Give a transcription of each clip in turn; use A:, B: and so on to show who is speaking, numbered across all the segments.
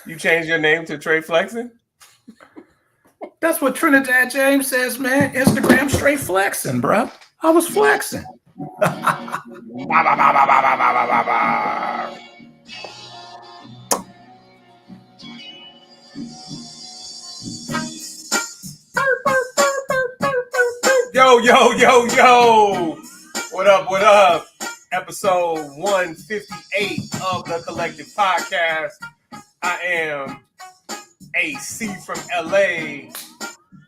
A: You changed your name to Trey Flexing?
B: That's what Trinidad James says, man. Instagram straight flexing, bro. I was flexing.
A: Yo. What up, what up? Episode 158 of the Collective Podcast. I am AC from LA.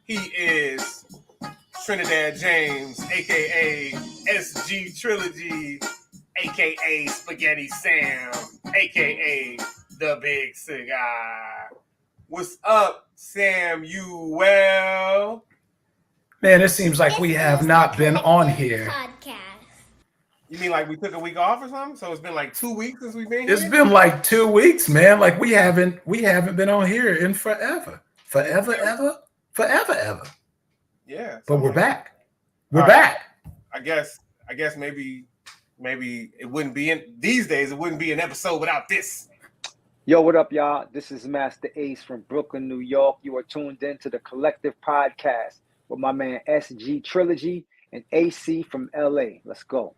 A: He is Trinidad James, aka SG Trilogy, aka Spaghetti Sam, aka the Big Cigar. What's up, Samuel?
B: Man, it seems like we have not been on here.
A: You mean like we took a week off or something? So it's been like 2 weeks since we've been here?
B: It's been like 2 weeks, man. Like we haven't been on here in forever. Forever.
A: Yeah.
B: But we're back. We're back.
A: I guess maybe it wouldn't be in these days, it wouldn't be an episode without this.
C: Yo, what up, y'all? This is Master Ace from Brooklyn, New York. You are tuned in to the Collective Podcast with my man SG Trilogy and AC from LA. Let's go.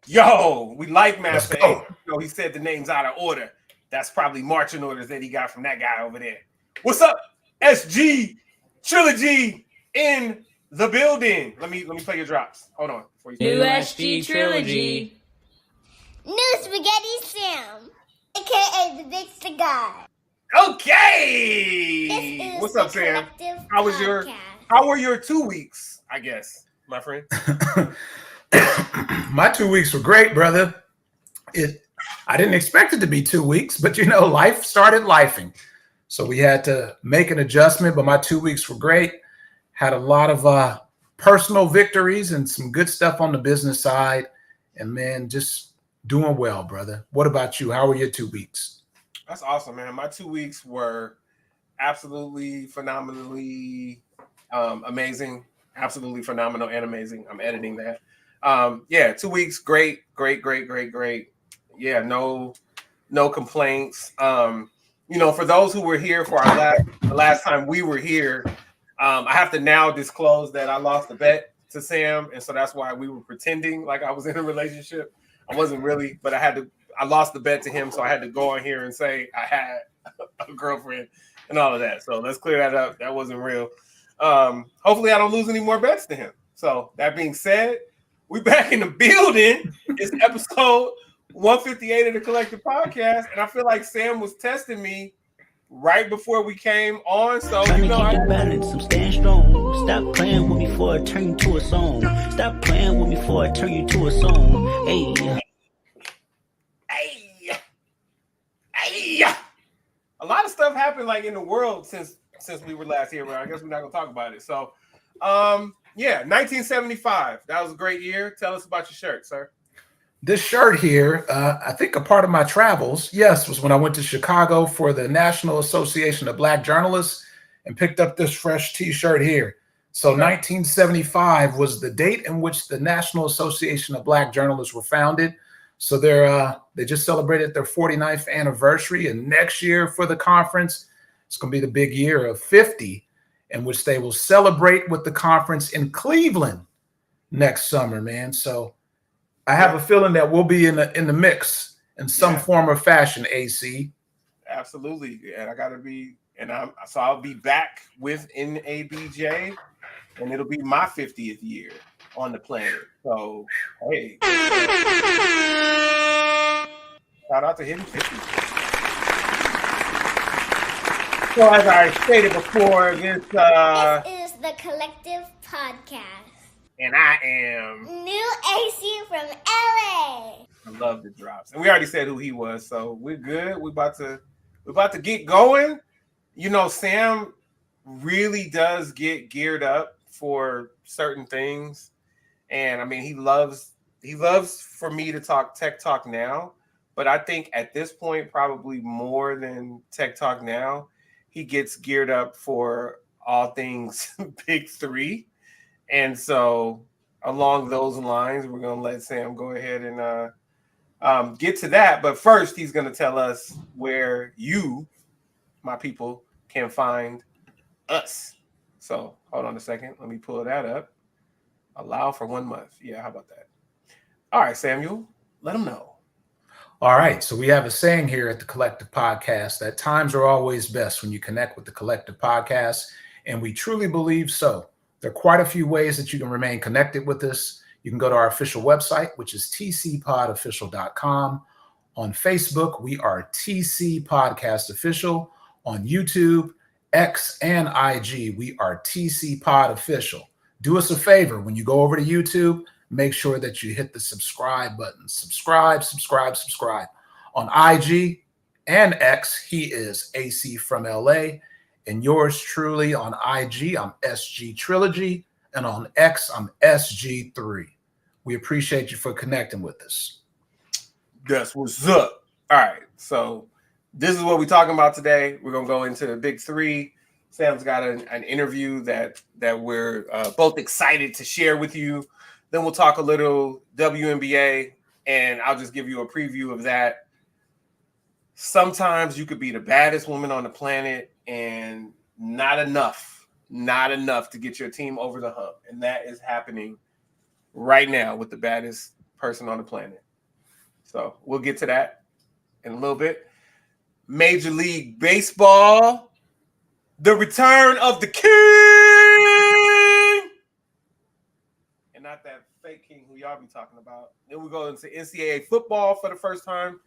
A: Yo, we like Master Ace. You know, he said the names out of order. That's probably marching orders that he got from that guy over there. What's up, SG Trilogy in the building? Let me play your drops. Hold on.
D: New SG Trilogy.
E: New Spaghetti Sam, aka the Big Cigar.
A: Okay. What's up, Sam? How were your 2 weeks, I guess, my friend?
B: My 2 weeks were great, brother. I didn't expect it to be 2 weeks, but you know, life started lifing. So we had to make an adjustment, but my 2 weeks were great. Had a lot of personal victories and some good stuff on the business side. And man, just doing well, brother. What about you? How were your 2 weeks?
A: That's awesome, man. My 2 weeks were absolutely phenomenally amazing. Absolutely phenomenal and amazing. I'm editing that. 2 weeks, great. Yeah, no complaints. You know, for those who were here for the last time we were here, I have to now disclose that I lost a bet to Sam, and so that's why we were pretending like I was in a relationship. I wasn't really, but I lost the bet to him, so I had to go on here and say I had a girlfriend and all of that. So let's clear that up. That wasn't real. Hopefully I don't lose any more bets to him. So that being said, we back in the building. It's episode 158 of the Collective Podcast, and I feel like Sam was testing me right before we came on. So you know,
D: I balance. I'm staying strong. Stop playing with me before I turn you to a song. Stop playing with me before I turn you to a song. Hey.
A: A lot of stuff happened like in the world since we were last here, but I guess we're not gonna talk about it. So 1975. That was a great year. Tell us about your shirt, sir.
B: This shirt here, I think a part of my travels, yes, was when I went to Chicago for the National Association of Black Journalists and picked up this fresh T-shirt here. So 1975 was the date in which the National Association of Black Journalists were founded. So they just celebrated their 49th anniversary, and next year for the conference, it's going to be the big year of 50, in which they will celebrate with the conference in Cleveland next summer, man. So I have a feeling that we'll be in the mix in some form or fashion, AC.
A: Absolutely. And I'll be back with NABJ, and it'll be my 50th year on the planet. So, hey. Shout out to him. 50. So as I stated before, this
E: is the Collective Podcast.
A: And I am
E: New AC from LA.
A: I love the drops. And we already said who he was, so we're good. We're about to get going. You know, Sam really does get geared up for certain things. And I mean, he loves for me to talk Tech Talk Now, but I think at this point, probably more than Tech Talk Now, he gets geared up for all things BIG3. And so along those lines, we're going to let Sam go ahead and get to that. But first, he's going to tell us where you my people can find us. So hold on a second. Let me pull that up. Allow for 1 month. Yeah, how about that? All right, Samuel, let them know.
B: All right. So we have a saying here at the Collective Podcast that times are always best when you connect with the Collective Podcast. And we truly believe so. There are quite a few ways that you can remain connected with us. You can go to our official website, which is tcpodofficial.com. On Facebook, we are TC Podcast Official. On YouTube, X, and IG, we are TC Pod Official. Do us a favor. When you go over to YouTube, make sure that you hit the subscribe button. Subscribe. On IG and X, he is AC from LA. And yours truly on IG, I'm SG Trilogy. And on X, I'm SG3. We appreciate you for connecting with us.
A: That's what's up. All right. So this is what we're talking about today. We're going to go into the big three. Sam's got an interview that we're both excited to share with you. Then we'll talk a little WNBA, and I'll just give you a preview of that. Sometimes you could be the baddest woman on the planet and not enough to get your team over the hump. And that is happening right now with the baddest person on the planet. So we'll get to that in a little bit. Major League Baseball, the return of the king. And not that fake king who y'all be talking about. Then we go into NCAA football for the first time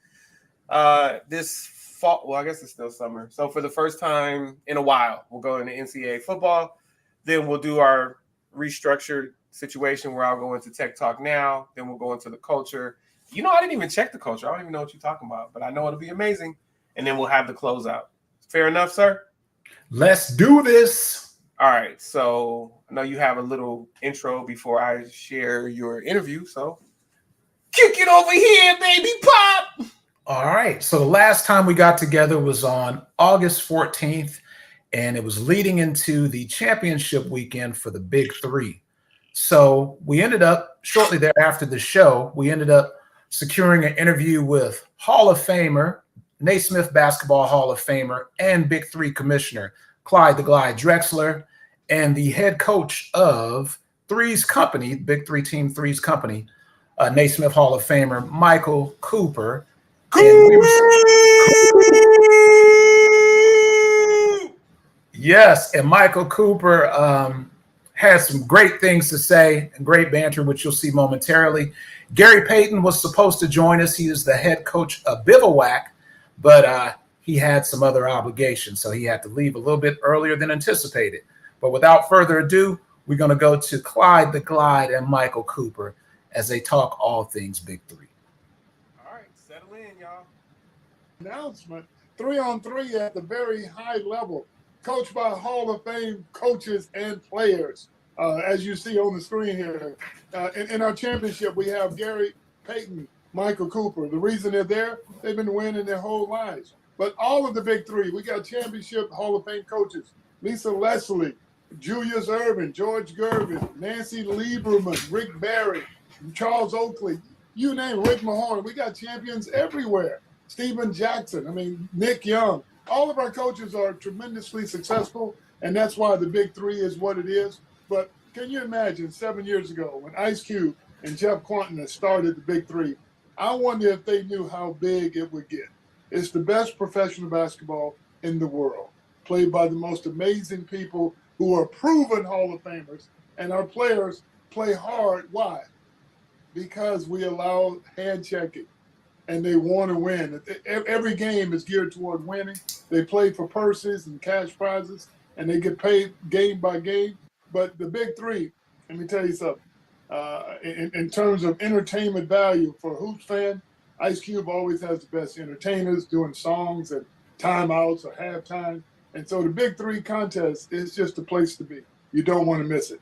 A: this fall. Well, I guess it's still summer. So for the first time in a while, we'll go into NCAA football. Then we'll do our restructured situation where I'll go into Tech Talk now. Then we'll go into the culture. You know, I didn't even check the culture. I don't even know what you're talking about, but I know it'll be amazing. And then we'll have the closeout. Fair enough, sir?
B: Let's do this.
A: All right. So I know you have a little intro before I share your interview. So kick it over here, baby pop.
B: All right. So the last time we got together was on August 14th, and it was leading into the championship weekend for the Big Three. So we ended up, shortly thereafter the show, we ended up securing an interview with Hall of Famer, Naismith Basketball Hall of Famer, and Big Three Commissioner Clyde Drexler, and the head coach of Three's Company, Big Three Team Three's Company, Naismith Hall of Famer Michael Cooper. Yes, and Michael Cooper has some great things to say and great banter, which you'll see momentarily. Gary Payton was supposed to join us. He is the head coach of Bivouac, but he had some other obligations, so he had to leave a little bit earlier than anticipated. But without further ado, we're going to go to Clyde the Glide and Michael Cooper as they talk all things Big Three.
A: All right, settle in, y'all.
F: Announcement 3-on-3 at the very high level, coached by Hall of Fame coaches and players. As you see on the screen here, in our championship, we have Gary Payton, Michael Cooper. The reason they're there, they've been winning their whole lives. But all of the Big Three, we got championship Hall of Fame coaches: Lisa Leslie, Julius Erving, George Gervin, Nancy Lieberman, Rick Barry, Charles Oakley, you name it, Rick Mahorn. We got champions everywhere. Steven Jackson, Nick Young. All of our coaches are tremendously successful, and that's why the Big Three is what it is. But can you imagine 7 years ago when Ice Cube and Jeff Quanten started the Big Three? I wonder if they knew how big it would get. It's the best professional basketball in the world, played by the most amazing people who are proven Hall of Famers, and our players play hard. Why? Because we allow hand checking, and they want to win. Every game is geared toward winning. They play for purses and cash prizes, and they get paid game by game. But the Big Three, let me tell you something. In terms of entertainment value for a hoops fan, Ice Cube always has the best entertainers doing songs and timeouts or halftime. And so the Big Three contest is just a place to be. You don't want to miss it.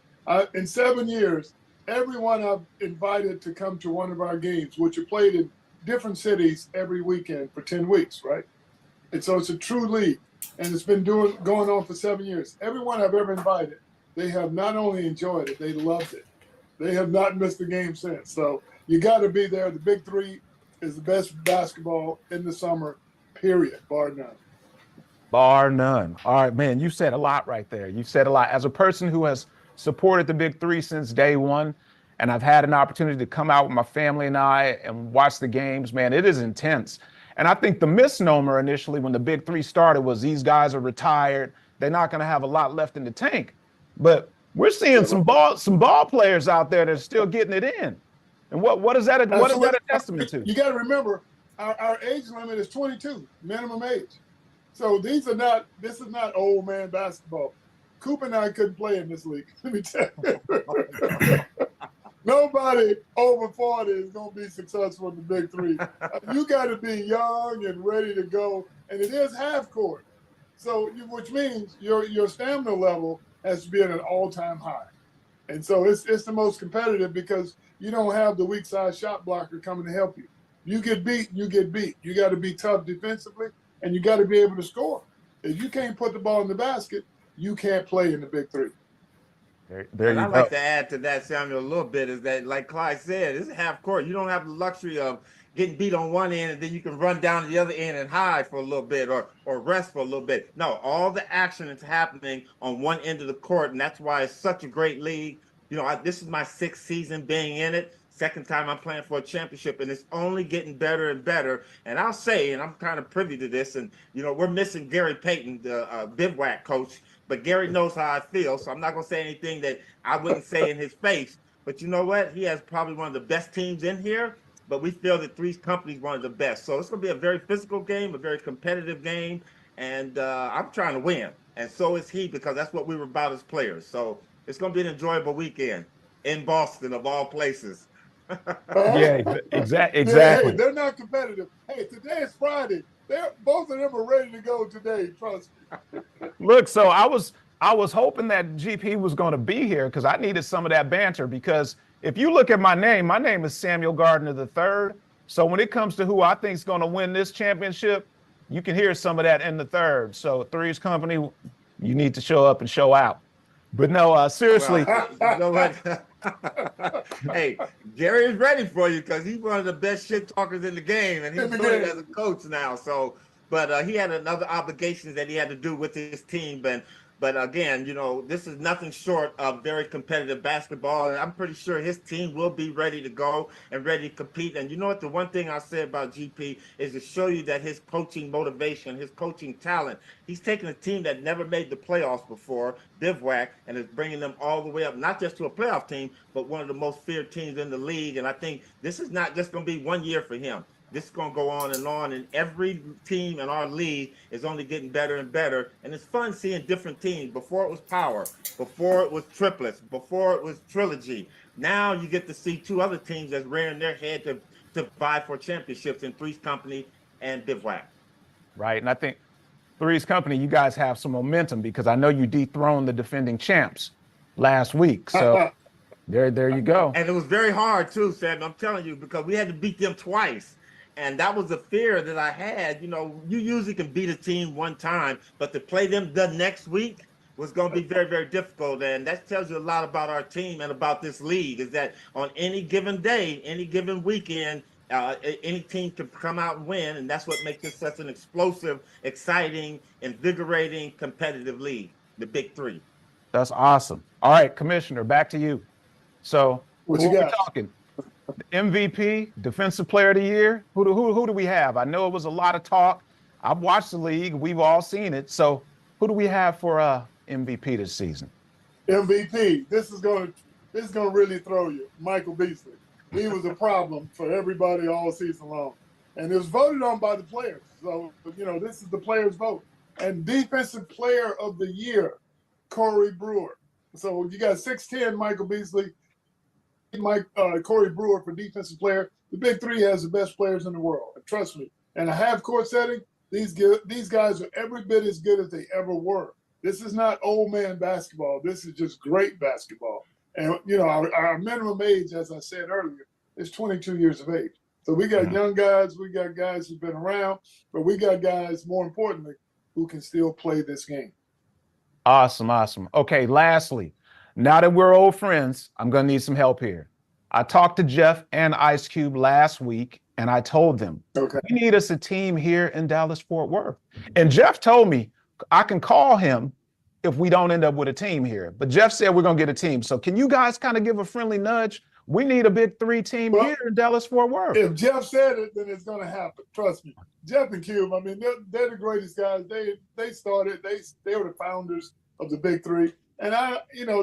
F: In 7 years, everyone I've invited to come to one of our games, which are played in different cities every weekend for 10 weeks, right? And so it's a true league. And it's been going on for 7 years. Everyone I've ever invited, they have not only enjoyed it, they loved it. They have not missed a game since. So you got to be there. The Big Three is the best basketball in the summer, period, bar none.
G: Bar none. All right, man, you said a lot right there. You said a lot. As a person who has supported the Big Three since day one, and I've had an opportunity to come out with my family and I and watch the games, man, it is intense. And I think the misnomer initially when the Big Three started was these guys are retired. They're not going to have a lot left in the tank. But we're seeing some ball players out there that are still getting it in. And what is that a testament to?
F: You got to remember, our age limit is 22, minimum age. So this is not old man basketball. Coop and I couldn't play in this league. Let me tell you. Nobody over 40 is going to be successful in the Big Three. You got to be young and ready to go. And it is half court. So, which means your stamina level has to be at an all-time high. And so it's the most competitive because you don't have the weak side shot blocker coming to help you. You get beat, you get beat. You got to be tough defensively, and you got to be able to score. If you can't put the ball in the basket, you can't play in the Big Three.
H: And I'd like to add to that, Samuel, a little bit is that, like Clyde said, it's half court. You don't have the luxury of getting beat on one end and then you can run down to the other end and hide for a little bit or rest for a little bit. No, all the action is happening on one end of the court, and that's why it's such a great league. You know, this is my 6th season being in it. Second time I'm playing for a championship, and it's only getting better and better. And I'll say, and I'm kind of privy to this, and, you know, we're missing Gary Payton, the bivouac coach, but Gary knows how I feel, so I'm not going to say anything that I wouldn't say in his face. But you know what? He has probably one of the best teams in here, but we feel that Three's Company is one of the best. So it's going to be a very physical game, a very competitive game, and I'm trying to win. And so is he, because that's what we were about as players. So it's going to be an enjoyable weekend in Boston, of all places.
G: Yeah, exactly.
F: Hey, they're not competitive. Hey, today is Friday. Both of them are ready to go today. Trust me.
G: Look, so I was hoping that GP was going to be here because I needed some of that banter. Because if you look at my name is Samuel Gardner III. So when it comes to who I think is going to win this championship, you can hear some of that in the third. So Three's Company, you need to show up and show out. But no, seriously.
H: Well, you know what? Hey, Gary is ready for you because he's one of the best shit talkers in the game, and he's doing it as a coach now. So, but he had another obligations that he had to do with his team. But again, you know, this is nothing short of very competitive basketball, and I'm pretty sure his team will be ready to go and ready to compete. And you know what? The one thing I say about GP is to show you that his coaching motivation, his coaching talent, he's taking a team that never made the playoffs before, Bivouac, and is bringing them all the way up, not just to a playoff team, but one of the most feared teams in the league. And I think this is not just going to be 1 year for him. This is going to go on, and every team in our league is only getting better and better. And it's fun seeing different teams. Before it was power, before it was triplets, before it was trilogy. Now you get to see 2 other teams that's rearing their head to vie for championships in Three's Company and Bivouac.
G: Right, and I think Three's Company, you guys have some momentum because I know you dethroned the defending champs last week. So there you go.
H: And it was very hard too, Sam. I'm telling you, because we had to beat them twice. And that was a fear that I had. You know, you usually can beat a team one time, but to play them the next week was going to be very, very difficult. And that tells you a lot about our team and about this league, is that on any given day, any given weekend, any team can come out and win. And that's what makes this such an explosive, exciting, invigorating, competitive league, the Big Three.
G: That's awesome. All right, Commissioner, back to you. So
F: What
G: who
F: you
G: are
F: got?
G: we talking? MVP, Defensive Player of the Year. Who do we have? I know it was a lot of talk. I've watched the league. We've all seen it. So who do we have for MVP this season?
F: MVP. This is gonna really throw you. Michael Beasley. He was a problem for everybody all season long, and it was voted on by the players. So you know, this is the players' vote. And Defensive Player of the Year, Corey Brewer. So you got 6'10", Michael Beasley. Corey Brewer for defensive player. The Big Three has the best players in the world. Trust me. In a half-court setting, these guys are every bit as good as they ever were. This is not old man basketball. This is just great basketball. And, you know, our minimum age, as I said earlier, is 22 years of age. So we got young guys. We got guys who've been around. But we got guys, more importantly, who can still play this game.
G: Awesome. Okay, lastly, now that we're old friends, I'm going to need some help here. I talked to Jeff and Ice Cube last week, and I told them, we need us a team here in Dallas-Fort Worth. And Jeff told me, I can call him if we don't end up with a team here. But Jeff said we're going to get a team. So can you guys kind of give a friendly nudge? We need a Big 3 team here in Dallas-Fort Worth.
F: If Jeff said it, then it's going to happen. Trust me. Jeff and Cube, I mean, they're the greatest guys. They started, they were the founders of the Big 3. And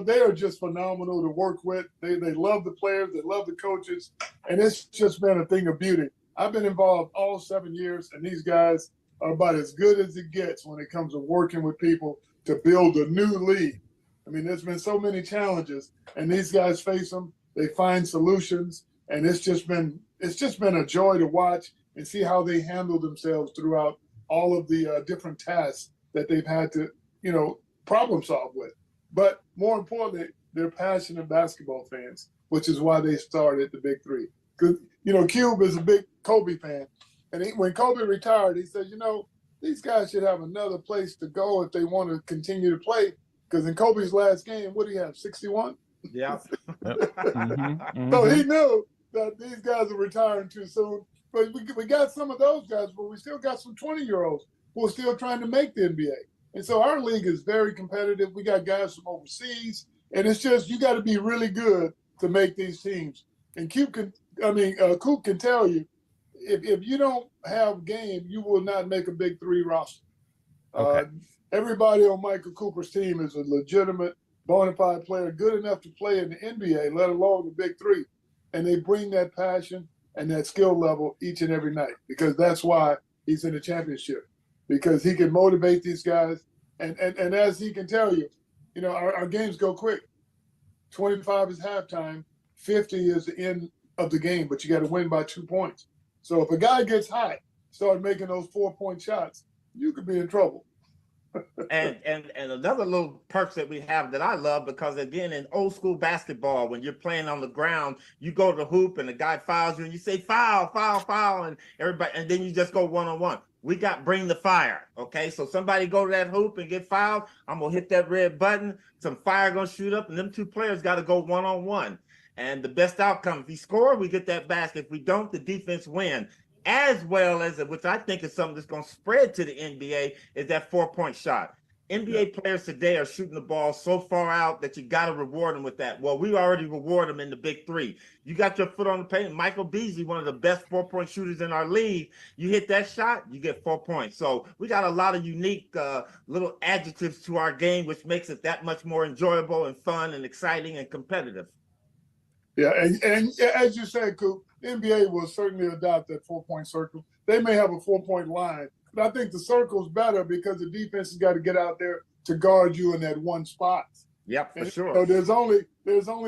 F: they are just phenomenal to work with. They love the players, they love the coaches, and it's just been a thing of beauty. I've been involved all 7 years, and these guys are about as good as it gets when it comes to working with people to build a new league. I mean, there's been so many challenges, and these guys face them. They find solutions, and it's just been a joy to watch and see how they handle themselves throughout all of the different tasks that they've had to, problem solve with. But more importantly, they're passionate basketball fans, which is why they started the Big 3. Because, Cube is a big Kobe fan. And when Kobe retired, he said, these guys should have another place to go if they want to continue to play. Because in Kobe's last game, what do you have, 61?
H: Yeah.
F: So he knew that these guys are retiring too soon. But we got some of those guys, but we still got some 20-year-olds who are still trying to make the NBA. And so our league is very competitive. We got guys from overseas, and it's just you got to be really good to make these teams. And Coop can tell you, if you don't have game, you will not make a Big 3 roster.
G: Okay.
F: Everybody on Michael Cooper's team is a legitimate, bona fide player, good enough to play in the NBA, let alone the Big 3. And they bring that passion and that skill level each and every night, because that's why he's in the championship, because he can motivate these guys. And as he can tell you, our games go quick. 25 is halftime, 50 is the end of the game, but you got to win by 2 points. So if a guy gets hot, start making those 4-point shots, you could be in trouble.
H: and another little perks that we have that I love, because again, in old school basketball, when you're playing on the ground, you go to the hoop and the guy fouls you and you say foul, and everybody, and then you just go one-on-one. We got bring the fire. Okay, so somebody go to that hoop and get fouled, I'm gonna hit that red button, some fire gonna shoot up, and them two players got to go one-on-one. And the best outcome, if we score, we get that basket. If we don't, the defense win. As well as, which I think is something that's going to spread to the NBA, is that 4-point shot. NBA players today are shooting the ball so far out that you got to reward them with that. Well, we already reward them in the Big 3. You got your foot on the paint. Michael Beasley, one of the best 4-point shooters in our league. You hit that shot, you get 4 points. So we got a lot of unique little adjectives to our game, which makes it that much more enjoyable and fun and exciting and competitive.
F: Yeah, and as you said, Coop, the NBA will certainly adopt that 4-point circle. They may have a 4-point line, but I think the circle's better because the defense has got to get out there to guard you in that one spot.
H: Yep, for sure.
F: So there's only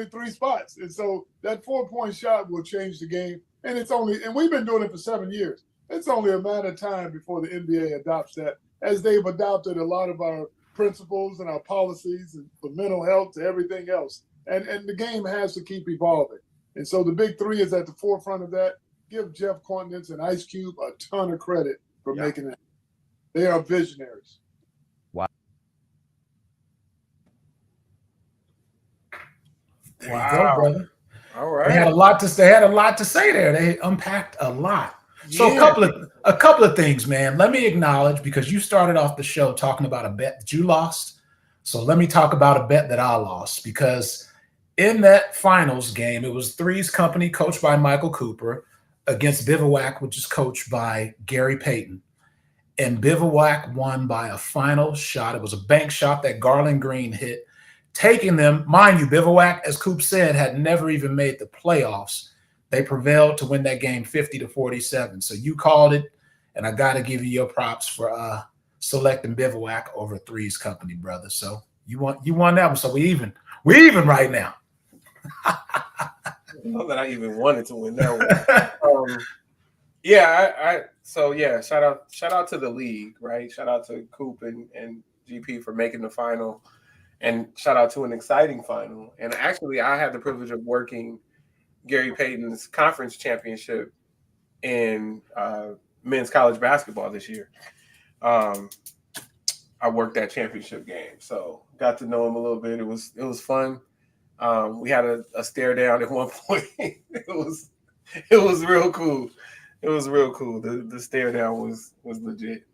F: 3 spots, and so that 4-point shot will change the game. And we've been doing it for 7 years. It's only a matter of time before the NBA adopts that, as they've adopted a lot of our principles and our policies and for mental health to everything else. And the game has to keep evolving. And so the Big 3 is at the forefront of that. Give Jeff Quantinence and Ice Cube a ton of credit for making it. They are visionaries.
G: Wow.
B: There you go, brother.
A: All right.
B: They had a lot to say there. They unpacked a lot. So a couple of things, man. Let me acknowledge, because you started off the show talking about a bet that you lost. So let me talk about a bet that I lost, because in that finals game, it was Three's Company, coached by Michael Cooper, against Bivouac, which is coached by Gary Payton. And Bivouac won by a final shot. It was a bank shot that Garland Green hit, taking them. Mind you, Bivouac, as Coop said, had never even made the playoffs. They prevailed to win that game 50-47. So you called it, and I got to give you your props for selecting Bivouac over Three's Company, brother. So you won that one. So we even right now.
A: Not that I even wanted to win that one. Shout out to the league, right? Shout out to Coop and GP for making the final, and shout out to an exciting final. And actually, I had the privilege of working Gary Payton's conference championship in men's college basketball this year. I worked that championship game, so got to know him a little bit. It was fun. We had a stare down at one point. It was real cool. It was real cool. The stare down was legit.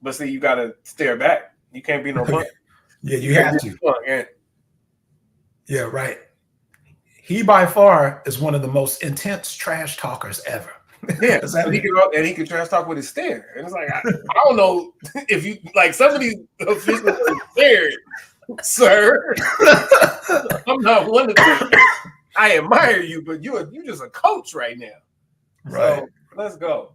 A: But see, you got to stare back. You can't be no punk.
B: Yeah, you have
A: can't
B: to.
A: be no punk, yeah.
B: Yeah, right. He by far is one of the most intense trash talkers ever.
A: Yeah,
B: Does that
A: but
B: mean?
A: he can trash talk with his stare, and it's like I don't know if you like some of these officials are scared, sir. I'm not one of them. I admire you, but you're just a coach right now.
B: Right.
A: So let's go.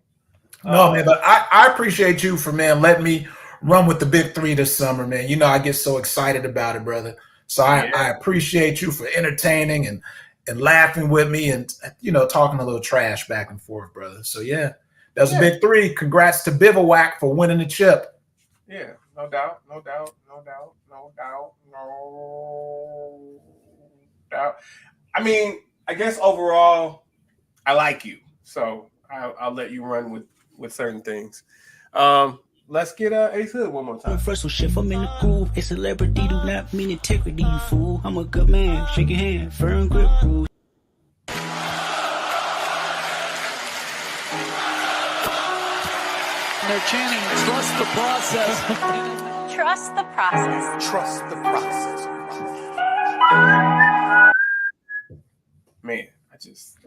B: No, man, but I appreciate you for, man, letting me run with the big three this summer, man. You know, I get so excited about it, brother. So I appreciate you for entertaining and laughing with me and, you know, talking a little trash back and forth, brother. So, yeah, that was a big three. Congrats to Bivouac for winning the chip.
A: Yeah, no doubt, no doubt, no doubt, no doubt, no doubt. I mean, I guess overall, I like you. So I'll let you run with certain things. Let's get Ace Hood one more time.
D: Universal shift, I'm in the groove. A celebrity do not mean integrity, you fool. I'm a good man, shake your hand, firm grip rule.
I: They're chanting, trust the process.
J: Trust the process.
I: Trust the process.
A: Man, I just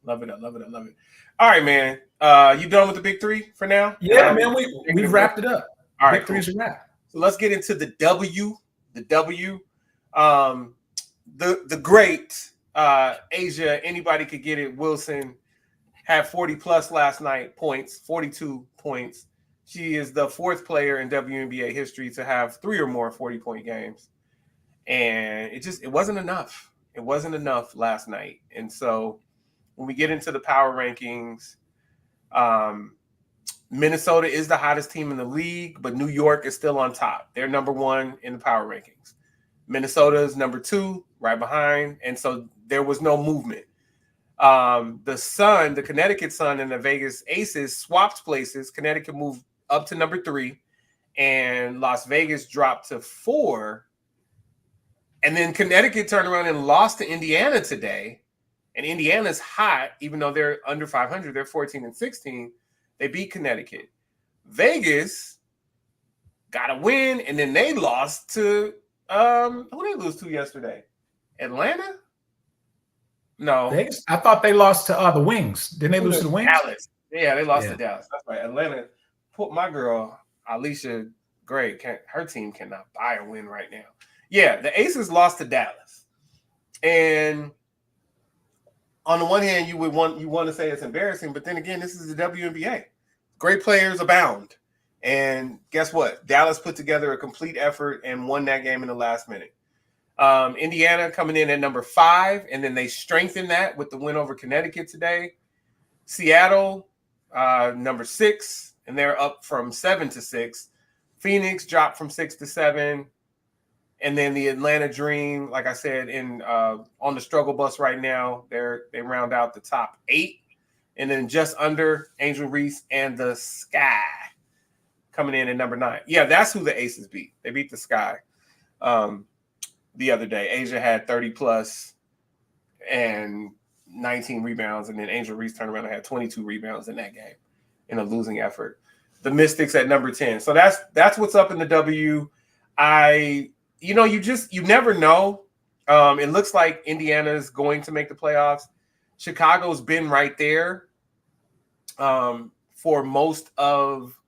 A: love it. I love it. I love it. All right, man. You done with the big three for now?
B: Yeah, man, we wrapped it up.
A: All right,
B: big three's a wrap.
A: So let's get into the W. The W. The great Asia, anybody could get it. Wilson had 40 plus last night points, 42 points. She is the fourth player in WNBA history to have 3 or more 40-point games. And it wasn't enough. It wasn't enough last night. And so when we get into the power rankings, Minnesota is the hottest team in the league, but New York is still on top. They're number 1 in the power rankings. Minnesota is number 2, right behind. And so there was no movement. The Sun, the Connecticut Sun and the Vegas Aces swapped places. Connecticut moved up to number 3 and Las Vegas dropped to 4. And then Connecticut turned around and lost to Indiana today. And Indiana's hot, even though they're under 500. They're 14-16. They beat Connecticut. Vegas got a win, and then they lost to who did they lose to yesterday? Atlanta? No.
B: Vegas? I thought they lost to the Wings. Didn't they lose to the Wings?
A: Dallas. Yeah, they lost to Dallas. That's right. Atlanta put my girl, Alicia Gray. Her team cannot buy a win right now. Yeah, the Aces lost to Dallas. And on the one hand, you want to say it's embarrassing, but then again, this is the WNBA. Great players abound. And guess what? Dallas put together a complete effort and won that game in the last minute. Indiana coming in at number 5, and then they strengthened that with the win over Connecticut today. Seattle, number 6, and they're up from 7 to 6. Phoenix dropped from 6 to 7. And then the Atlanta Dream, like I said, on the struggle bus right now, they round out the top 8. And then just under Angel Reese and the Sky coming in at number 9. Yeah, that's who the Aces beat. They beat the Sky the other day. Asia had 30 plus and 19 rebounds. And then Angel Reese turned around and had 22 rebounds in that game in a losing effort. The Mystics at number 10. So that's what's up in the W. You never know. It looks like Indiana's going to make the playoffs. Chicago's been right there for most of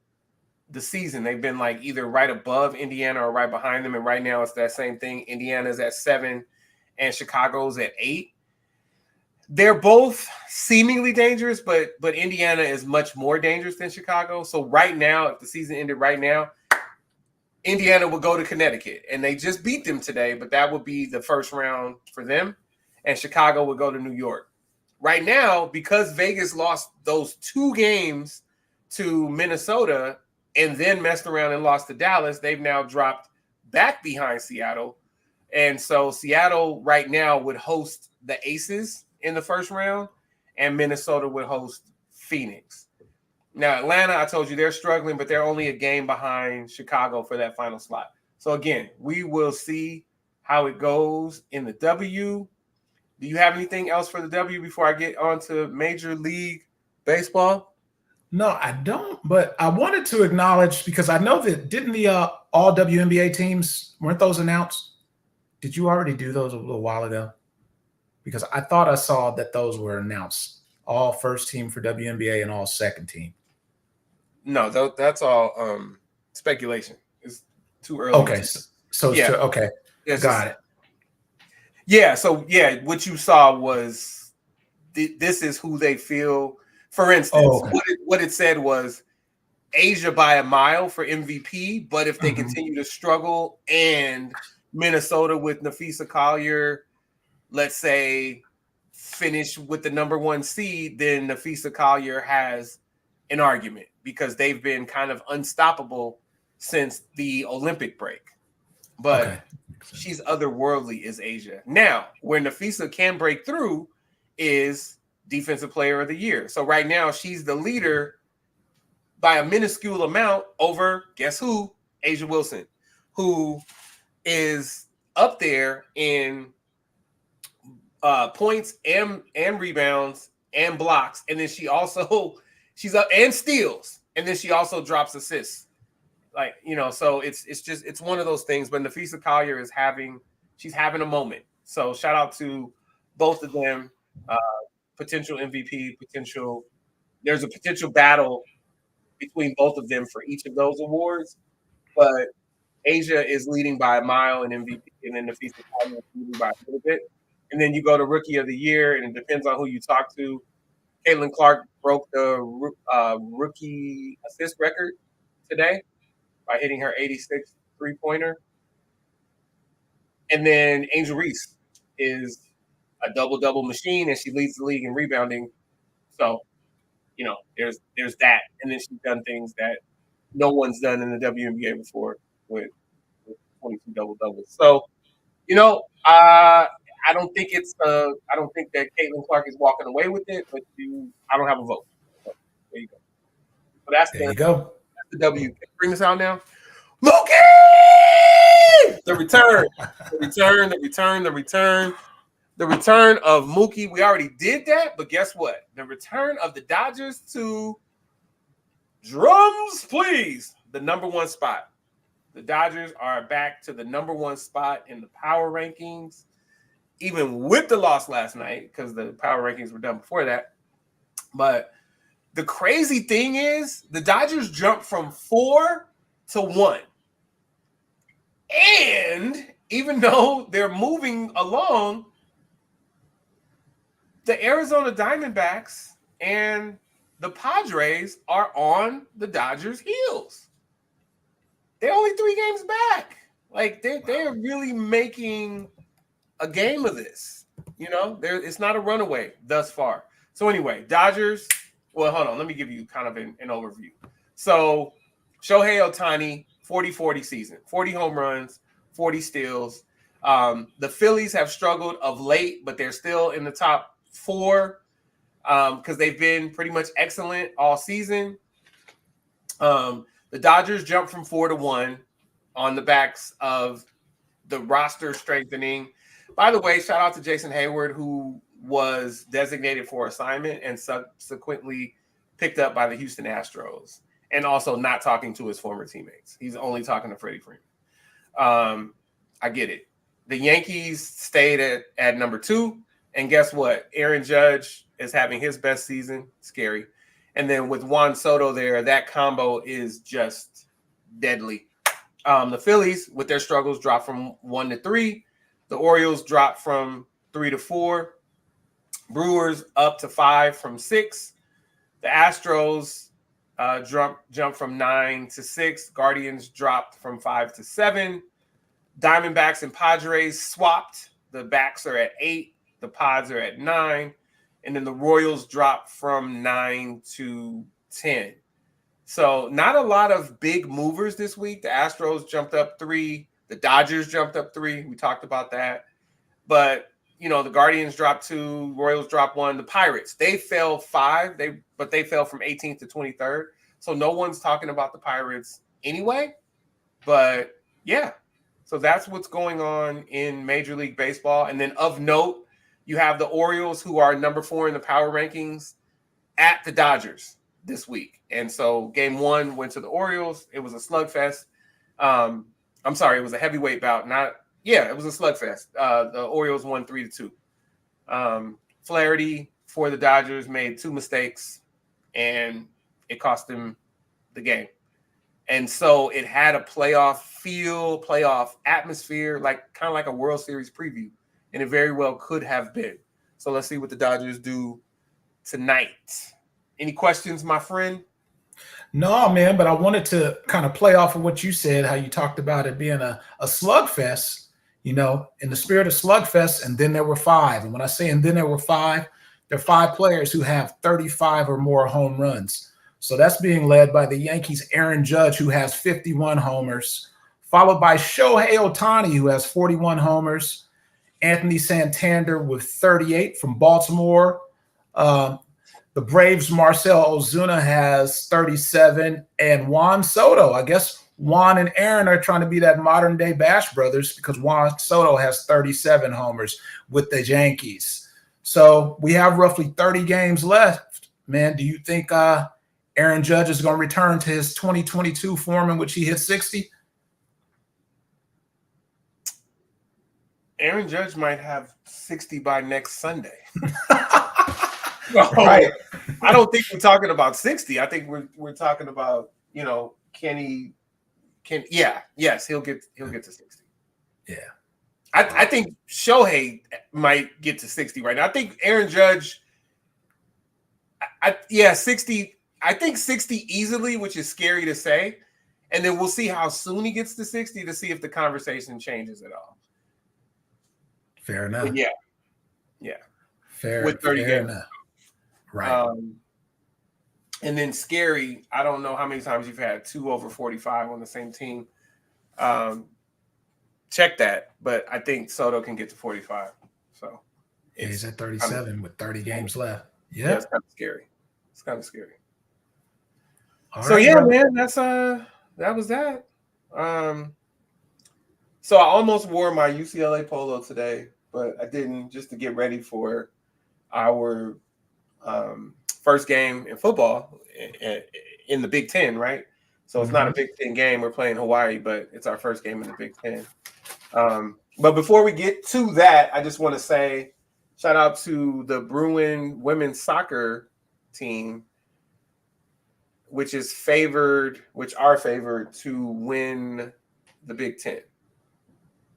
A: the season. They've been like either right above Indiana or right behind them. And right now it's that same thing. Indiana's at 7 and Chicago's at 8. They're both seemingly dangerous, but Indiana is much more dangerous than Chicago. So right now, if the season ended right now, Indiana would go to Connecticut, and they just beat them today, but that would be the first round for them, and Chicago would go to New York. Right now, because Vegas lost those 2 games to Minnesota and then messed around and lost to Dallas, they've now dropped back behind Seattle. And so Seattle right now would host the Aces in the first round, and Minnesota would host Phoenix. Now, Atlanta, I told you they're struggling, but they're only a game behind Chicago for that final slot. So, again, we will see how it goes in the W. Do you have anything else for the W before I get on to Major League Baseball?
B: No, I don't. But I wanted to acknowledge, because I know that didn't the all WNBA teams, weren't those announced? Did you already do those a little while ago? Because I thought I saw that those were announced. All first team for WNBA and all second team.
A: No, that's all speculation. It's too early.
B: Okay, so it's okay. Got it.
A: Yeah, so yeah, what you saw was this is who they feel. For instance, what it said was Asia by a mile for MVP, but if they continue to struggle and Minnesota with Nafisa Collier, let's say, finish with the number 1 seed, then Nafisa Collier has an argument because they've been kind of unstoppable since the Olympic break. But she's otherworldly is Asia. Now, where Nafisa can break through is Defensive Player of the Year. So right now, she's the leader by a minuscule amount over, guess who? Asia Wilson, who is up there in points and rebounds and blocks. And then she's up and steals. And then she also drops assists. Like, so it's one of those things. But Nafisa Collier she's having a moment. So shout out to both of them. Potential MVP, there's a potential battle between both of them for each of those awards. But Asia is leading by a mile in MVP, and then Nafisa Collier is leading by a little bit. And then you go to Rookie of the Year, and it depends on who you talk to. Caitlin Clark broke the rookie assist record today by hitting her 86 three-pointer. And then Angel Reese is a double-double machine, and she leads the league in rebounding. So, there's that. And then she's done things that no one's done in the WNBA before with 22 double-doubles. So, I don't think that Caitlin Clark is walking away with it, but I don't have a vote. So, there you go. So that's the W. Can you bring this out now? Mookie! The return of Mookie. We already did that, but guess what? The return of the Dodgers to, drums, please, the number 1 spot. The Dodgers are back to the number 1 spot in the power rankings, even with the loss last night, because the power rankings were done before that. But the crazy thing is the Dodgers jumped from 4 to 1. And even though they're moving along, the Arizona Diamondbacks and the Padres are on the Dodgers' heels. They're only 3 games back. Like, they're really making a game of this. It's not a runaway thus far. So anyway, Dodgers. Well, hold on. Let me give you kind of an overview. So Shohei Ohtani, 40-40 season, 40 home runs, 40 steals. The Phillies have struggled of late, but they're still in the top 4 because they've been pretty much excellent all season. The Dodgers jumped from 4 to 1 on the backs of the roster strengthening. By the way, shout out to Jason Hayward, who was designated for assignment and subsequently picked up by the Houston Astros, and also not talking to his former teammates. He's only talking to Freddie Freeman. I get it. The Yankees stayed at number 2. And guess what? Aaron Judge is having his best season. Scary. And then with Juan Soto there, that combo is just deadly. The Phillies, with their struggles, dropped from 1 to 3. The Orioles dropped from 3 to 4. Brewers up to 5 from 6. The Astros jumped from 9 to 6. Guardians dropped from 5 to 7. Diamondbacks and Padres swapped. The backs are at 8. The Pods are at 9. And then the Royals dropped from 9 to 10. So not a lot of big movers this week. The Astros jumped up 3. The Dodgers jumped up 3. We talked about that. But, the Guardians dropped 2. Royals dropped 1. The Pirates, they fell 5. But they fell from 18th to 23rd. So no one's talking about the Pirates anyway. But, yeah. So that's what's going on in Major League Baseball. And then of note, you have the Orioles, who are number 4 in the power rankings, at the Dodgers. this week. And so game 1 went to the Orioles. It was a slugfest. I'm sorry, it was a heavyweight bout. It was a slugfest. The Orioles won 3-2. Flaherty for the Dodgers made 2 mistakes, and it cost him the game. And so it had a playoff feel, playoff atmosphere, kind of like a World Series preview, and it very well could have been. So let's see what the Dodgers do tonight. Any questions, my friend?
B: No, man, but I wanted to kind of play off of what you said, how you talked about it being a slugfest, in the spirit of slugfest, and then there were 5. And when I say and then there were 5, there are 5 players who have 35 or more home runs. So that's being led by the Yankees' Aaron Judge, who has 51 homers, followed by Shohei Ohtani, who has 41 homers, Anthony Santander with 38 from Baltimore. The Braves' Marcell Ozuna has 37, and Juan Soto. I guess Juan and Aaron are trying to be that modern-day Bash Brothers because Juan Soto has 37 homers with the Yankees. So we have roughly 30 games left. Man, do you think Aaron Judge is going to return to his 2022 form in which he hit 60?
A: Aaron Judge might have 60 by next Sunday.
B: Right.
A: I don't think we're talking about 60. I think we're talking about, yes, he'll get to 60.
B: Yeah.
A: I think Shohei might get to 60 right now. I think Aaron Judge 60. I think 60 easily, which is scary to say. And then we'll see how soon he gets to 60 to see if the conversation changes at all.
B: Fair enough.
A: But yeah.
B: Fair enough. Right.
A: And then scary, I don't know how many times you've had 2 over 45 on the same team. Check that, but I think Soto can get to 45. So
B: he's at 37 with 30 games left. Yeah,
A: it's kind of scary. It's kind of scary.
B: All
A: so
B: right,
A: man, that's that was that. So I almost wore my UCLA polo today, but I didn't, just to get ready for our first game in football in the Big Ten, right? So it's not a Big Ten game. We're playing Hawaii, but it's our first game in the Big Ten. But before we get to that, I just want to say shout out to the Bruin women's soccer team, which are favored to win the Big Ten.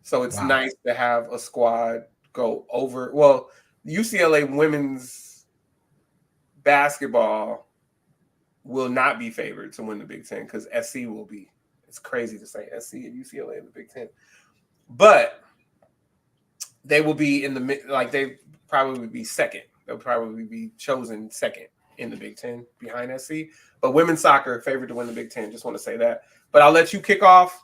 A: So it's nice to have a squad go over. Well, UCLA women's basketball will not be favored to win the Big Ten because SC will be. It's crazy to say SC and UCLA in the Big Ten. But they will be they probably would be second. They'll probably be chosen second in the Big Ten behind SC. But women's soccer favored to win the Big Ten. Just want to say that. But I'll let you kick off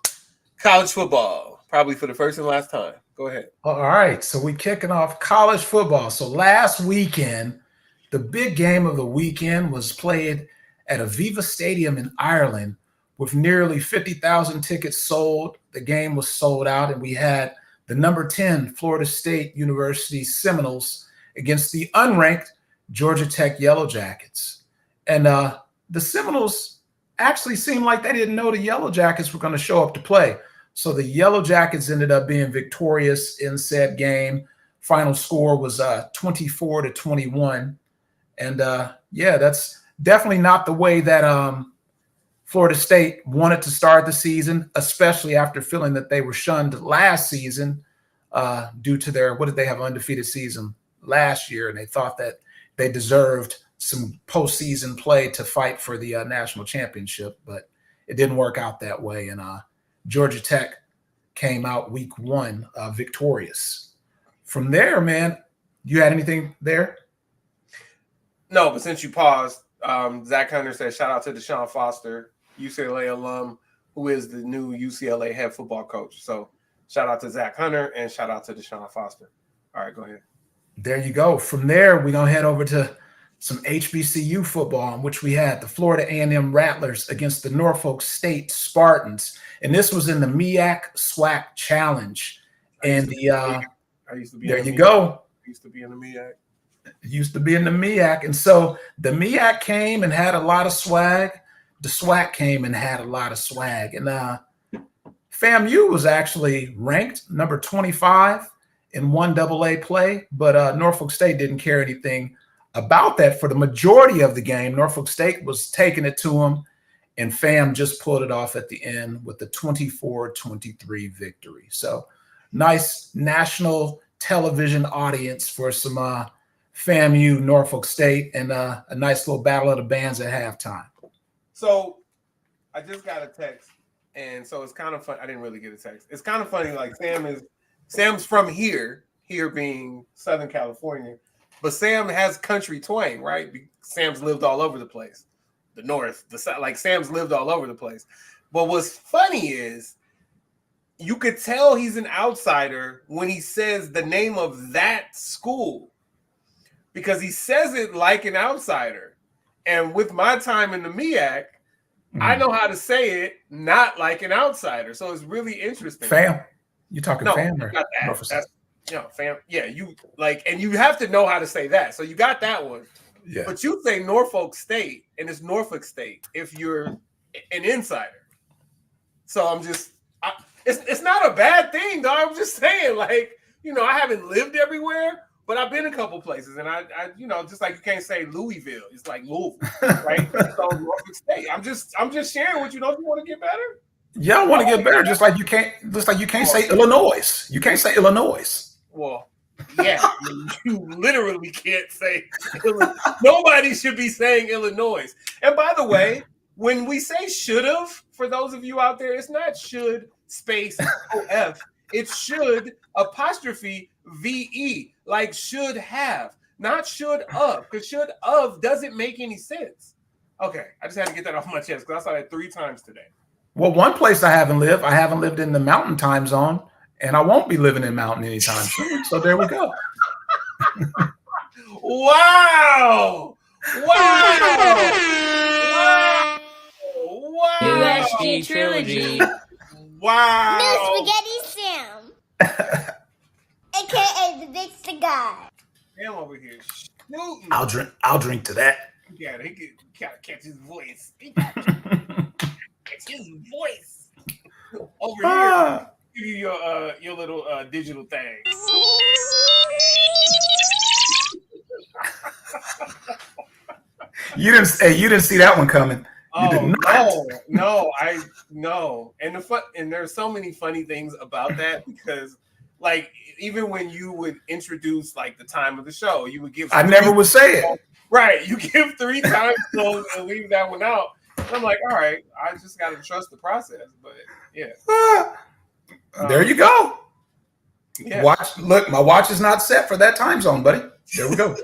A: college football, probably for the first and last time. Go ahead.
B: All right. So we're kicking off college football. So last weekend, the big game of the weekend was played at Aviva Stadium in Ireland with nearly 50,000 tickets sold. The game was sold out, and we had the number 10 Florida State University Seminoles against the unranked Georgia Tech Yellow Jackets. And the Seminoles actually seemed like they didn't know the Yellow Jackets were going to show up to play. So the Yellow Jackets ended up being victorious in said game. Final score was 24-21. And that's definitely not the way that Florida State wanted to start the season, especially after feeling that they were shunned last season due to their, what did they have, undefeated season last year. And they thought that they deserved some postseason play to fight for the national championship, but it didn't work out that way. And Georgia Tech came out week 1 victorious. From there, man, you had anything there?
A: No, but since you paused, Zach Hunter said, shout out to Deshaun Foster, UCLA alum, who is the new UCLA head football coach. So shout out to Zach Hunter and shout out to Deshaun Foster. All right, go ahead.
B: There you go. From there, we're going to head over to some HBCU football, in which we had the Florida A&M Rattlers against the Norfolk State Spartans. And this was in the MEAC SWAC Challenge. And
A: I used to be
B: there you go.
A: I used to be in the MEAC.
B: Used to be in the MEAC. And so the MEAC came and had a lot of swag. The SWAC came and had a lot of swag. And FAMU was actually ranked number 25 in 1AA play, but Norfolk State didn't care anything about that for the majority of the game. Norfolk State was taking it to them, and FAM just pulled it off at the end with the 24-23 victory. So nice national television audience for some FAMU Norfolk State, and a nice little battle of the bands at halftime.
A: So I just got a text, and so it's kind of fun. I didn't really get a text. It's kind of funny. Like Sam's from here being Southern California, but Sam has country twang, right? Sam's lived all over the place, the North, the South. Like Sam's lived all over the place. But what's funny is you could tell he's an outsider when he says the name of that school, because he says it like an outsider. And with my time in the MEAC, I know how to say it not like an outsider. So it's really interesting.
B: FAM. You talking FAM or
A: not that. That's, FAM. Yeah, you like, and you have to know how to say that. So you got that one.
B: Yeah.
A: But you say Norfolk State, and it's Norfolk State if you're an insider. So it's not a bad thing, though. I'm just saying, like, I haven't lived everywhere, but I've been a couple places, and I just like you can't say Louisville, it's like Louisville, right? So Norfolk State. I'm just sharing with you. Don't you want to get better?
B: Yeah, I want to get better. Just like you can't say Illinois. You can't say Illinois.
A: Well, yeah, you literally can't say Illinois. Nobody should be saying Illinois. And by the way, when we say should have, for those of you out there, it's not should space OF. It's should apostrophe VE, like should have, not should of, because should of doesn't make any sense. Okay, I just had to get that off my chest because I saw that 3 times today.
B: Well, one place I haven't lived in the mountain time zone, and I won't be living in mountain anytime soon. So there we go.
A: Wow!
D: USG trilogy.
A: Wow!
E: New Spaghetti Sam, aka the Big Cigar.
A: Sam over here shooting.
B: I'll drink to that.
A: Yeah, he gotta catch his voice. Catch his voice over here. Give you your little digital thing.
B: You didn't see that one coming. You did not.
A: No. And there's so many funny things about that because, like, even when you would introduce like the time of the show, you would give.
B: I never would say it.
A: Right, you give 3 times zones and leave that one out. And I'm like, all right, I just got to trust the process. But yeah,
B: there you go.
A: Yeah.
B: Watch. Look, my watch is not set for that time zone, buddy. There we go.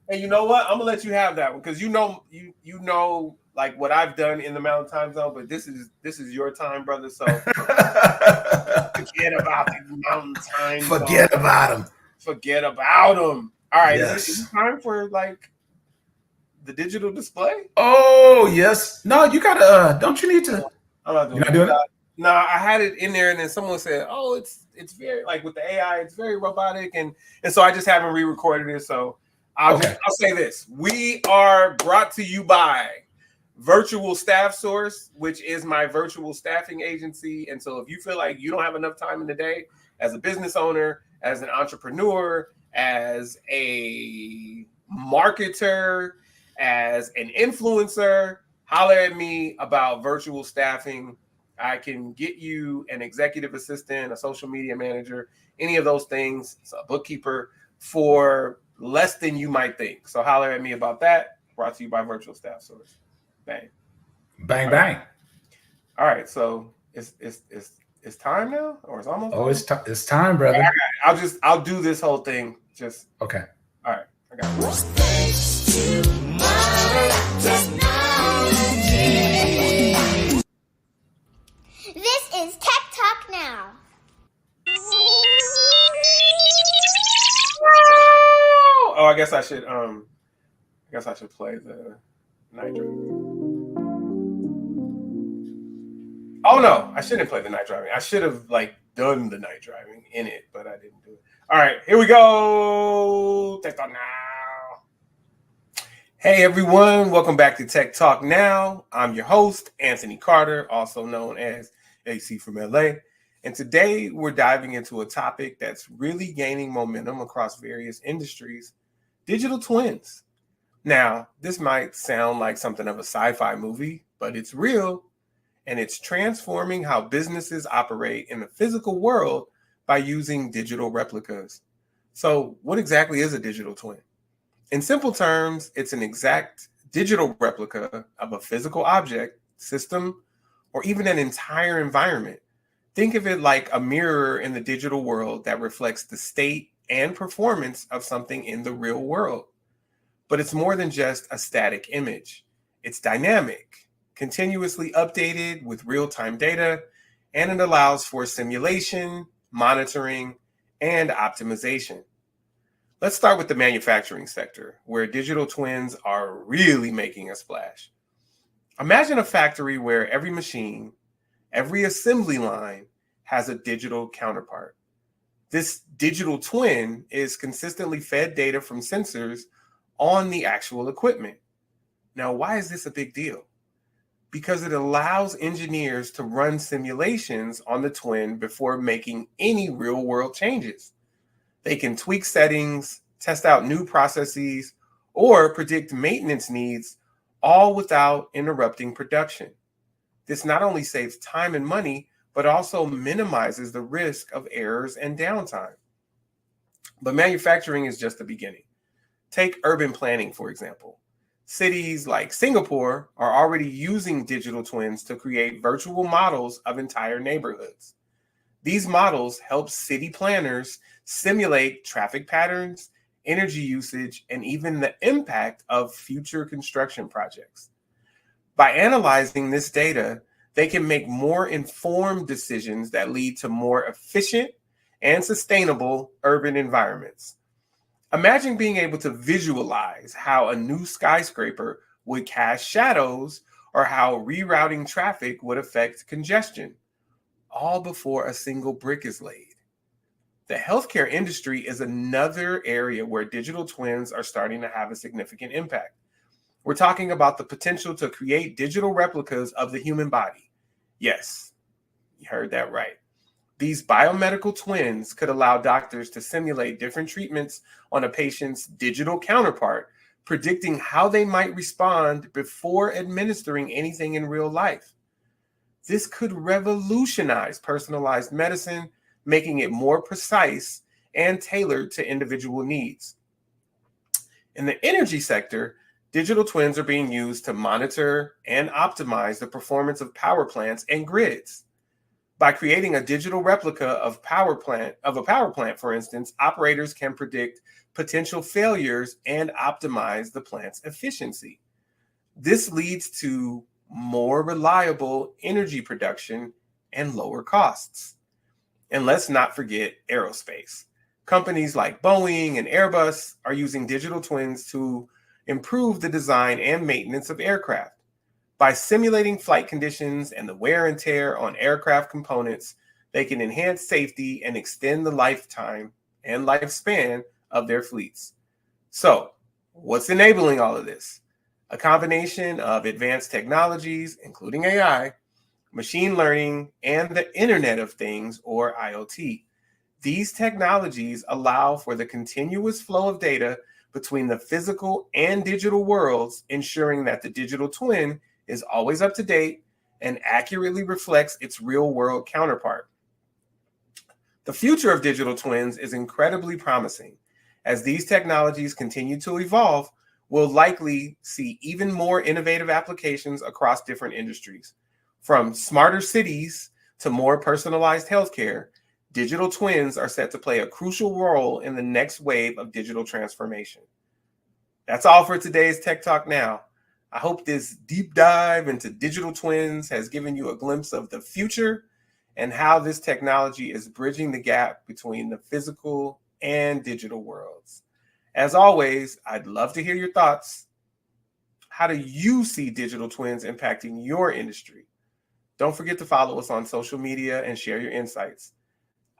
A: And you know what? I'm gonna let you have that one because you know like what I've done in the mountain time zone, but this is your time, brother. So forget about the mountain time zone.
B: Forget about them.
A: All right,
B: yes.
A: Is it time for like the digital display?
B: Oh yes. No, you gotta. Don't you need to?
A: I'm not doing
B: You're not doing it.
A: No, I had it in there, and then someone said, "Oh, it's very like with the AI, it's very robotic," and so I just haven't re-recorded it. So I'll say this: we are brought to you by Virtual Staff Source, which is my virtual staffing agency. And so if you feel like you don't have enough time in the day as a business owner, as an entrepreneur, as a marketer, as an influencer, holler at me about virtual staffing. I can get you an executive assistant, a social media manager, any of those things, a bookkeeper for less than you might think. So holler at me about that. Brought to you by Virtual Staff Source. Bang.
B: Bang, bang.
A: All right. So it's time now, or it's almost.
B: Oh, it's time, brother.
A: I'll do this whole thing. Just
B: okay.
A: All right. I got it.
E: This is Tech Talk Now.
A: Oh, I guess I should play the Nitro. Oh no, I shouldn't play the night driving. I should have like done the night driving in it, but I didn't do it. All right, here we go. Tech Talk Now. Hey everyone, welcome back to Tech Talk Now. I'm your host, Anthony Carter, also known as AC from LA. And today we're diving into a topic that's really gaining momentum across various industries: digital twins. Now, this might sound like something of a sci-fi movie, but it's real. And it's transforming how businesses operate in the physical world by using digital replicas. So, what exactly is a digital twin? In simple terms, it's an exact digital replica of a physical object, system, or even an entire environment. Think of it like a mirror in the digital world that reflects the state and performance of something in the real world. But it's more than just a static image. It's dynamic, continuously updated with real-time data, and it allows for simulation, monitoring, and optimization. Let's start with the manufacturing sector, where digital twins are really making a splash. Imagine a factory where every machine, every assembly line has a digital counterpart. This digital twin is consistently fed data from sensors on the actual equipment. Now, why is this a big deal? Because it allows engineers to run simulations on the twin before making any real-world changes. They can tweak settings, test out new processes, or predict maintenance needs, all without interrupting production. This not only saves time and money, but also minimizes the risk of errors and downtime. But manufacturing is just the beginning. Take urban planning, for example. Cities like Singapore are already using digital twins to create virtual models of entire neighborhoods. These models help city planners simulate traffic patterns, energy usage, and even the impact of future construction projects. By analyzing this data, they can make more informed decisions that lead to more efficient and sustainable urban environments. Imagine being able to visualize how a new skyscraper would cast shadows or how rerouting traffic would affect congestion, all before a single brick is laid. The healthcare industry is another area where digital twins are starting to have a significant impact. We're talking about the potential to create digital replicas of the human body. Yes, you heard that right. These biomedical twins could allow doctors to simulate different treatments on a patient's digital counterpart, predicting how they might respond before administering anything in real life. This could revolutionize personalized medicine, making it more precise and tailored to individual needs. In the energy sector, digital twins are being used to monitor and optimize the performance of power plants and grids. By creating a digital replica of a power plant, for instance, operators can predict potential failures and optimize the plant's efficiency. This leads to more reliable energy production and lower costs. And let's not forget aerospace. Companies like Boeing and Airbus are using digital twins to improve the design and maintenance of aircraft. By simulating flight conditions and the wear and tear on aircraft components, they can enhance safety and extend the lifetime and lifespan of their fleets. So, what's enabling all of this? A combination of advanced technologies, including AI, machine learning, and the Internet of Things, or IoT. These technologies allow for the continuous flow of data between the physical and digital worlds, ensuring that the digital twin is always up to date and accurately reflects its real-world counterpart. The future of digital twins is incredibly promising. As these technologies continue to evolve, we'll likely see even more innovative applications across different industries. From smarter cities to more personalized healthcare, digital twins are set to play a crucial role in the next wave of digital transformation. That's all for today's Tech Talk Now. I hope this deep dive into digital twins has given you a glimpse of the future and how this technology is bridging the gap between the physical and digital worlds. As always, I'd love to hear your thoughts. How do you see digital twins impacting your industry? Don't forget to follow us on social media and share your insights.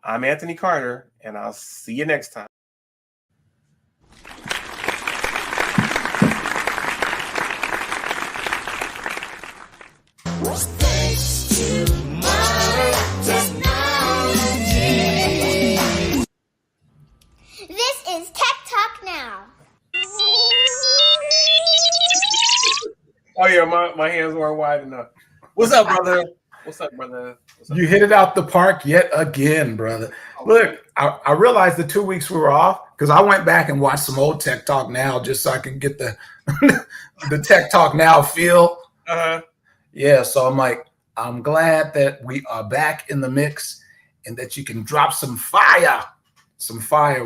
A: I'm Anthony Carter, and I'll see you next time.
E: This is Tech Talk Now.
A: Oh yeah, my hands weren't wide enough. What's up, brother? What's up, brother? What's up?
B: You hit it out the park yet again, brother. Look, I realized the 2 weeks we were off because I went back and watched some old Tech Talk Now just so I could get the the Tech Talk Now feel. Yeah, so I'm like, I'm glad that we are back in the mix and that you can drop some fire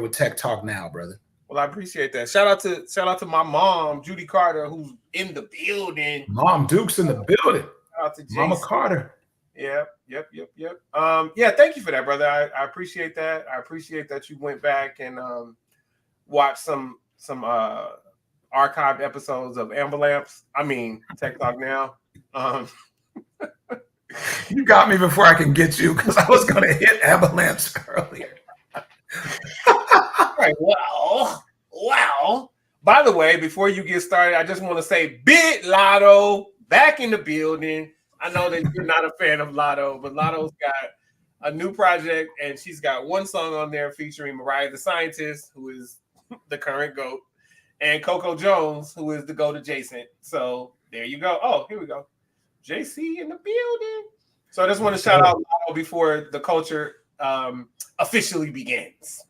B: with Tech Talk Now, brother.
A: Well, I appreciate that. Shout out to my mom, Judy Carter, who's in the building.
B: Mom Duke's in the building.
A: Shout out to
B: Mama
A: Jason.
B: Carter.
A: Yep. Yeah, thank you for that, brother. I appreciate that. I appreciate that you went back and watched some archived episodes of Tech Talk Now.
B: You got me before I can get you because I was going to hit Avalanche earlier.
A: Right, well. By the way, before you get started, I just want to say Big Lotto back in the building. I know that you're not a fan of Lotto, but Lotto's got a new project, and she's got one song on there featuring Mariah the Scientist, who is the current GOAT, and Coco Jones, who is the GOAT adjacent. So there you go. Oh, here we go. JC in the building. So I just want to shout out Lotto before the culture officially begins.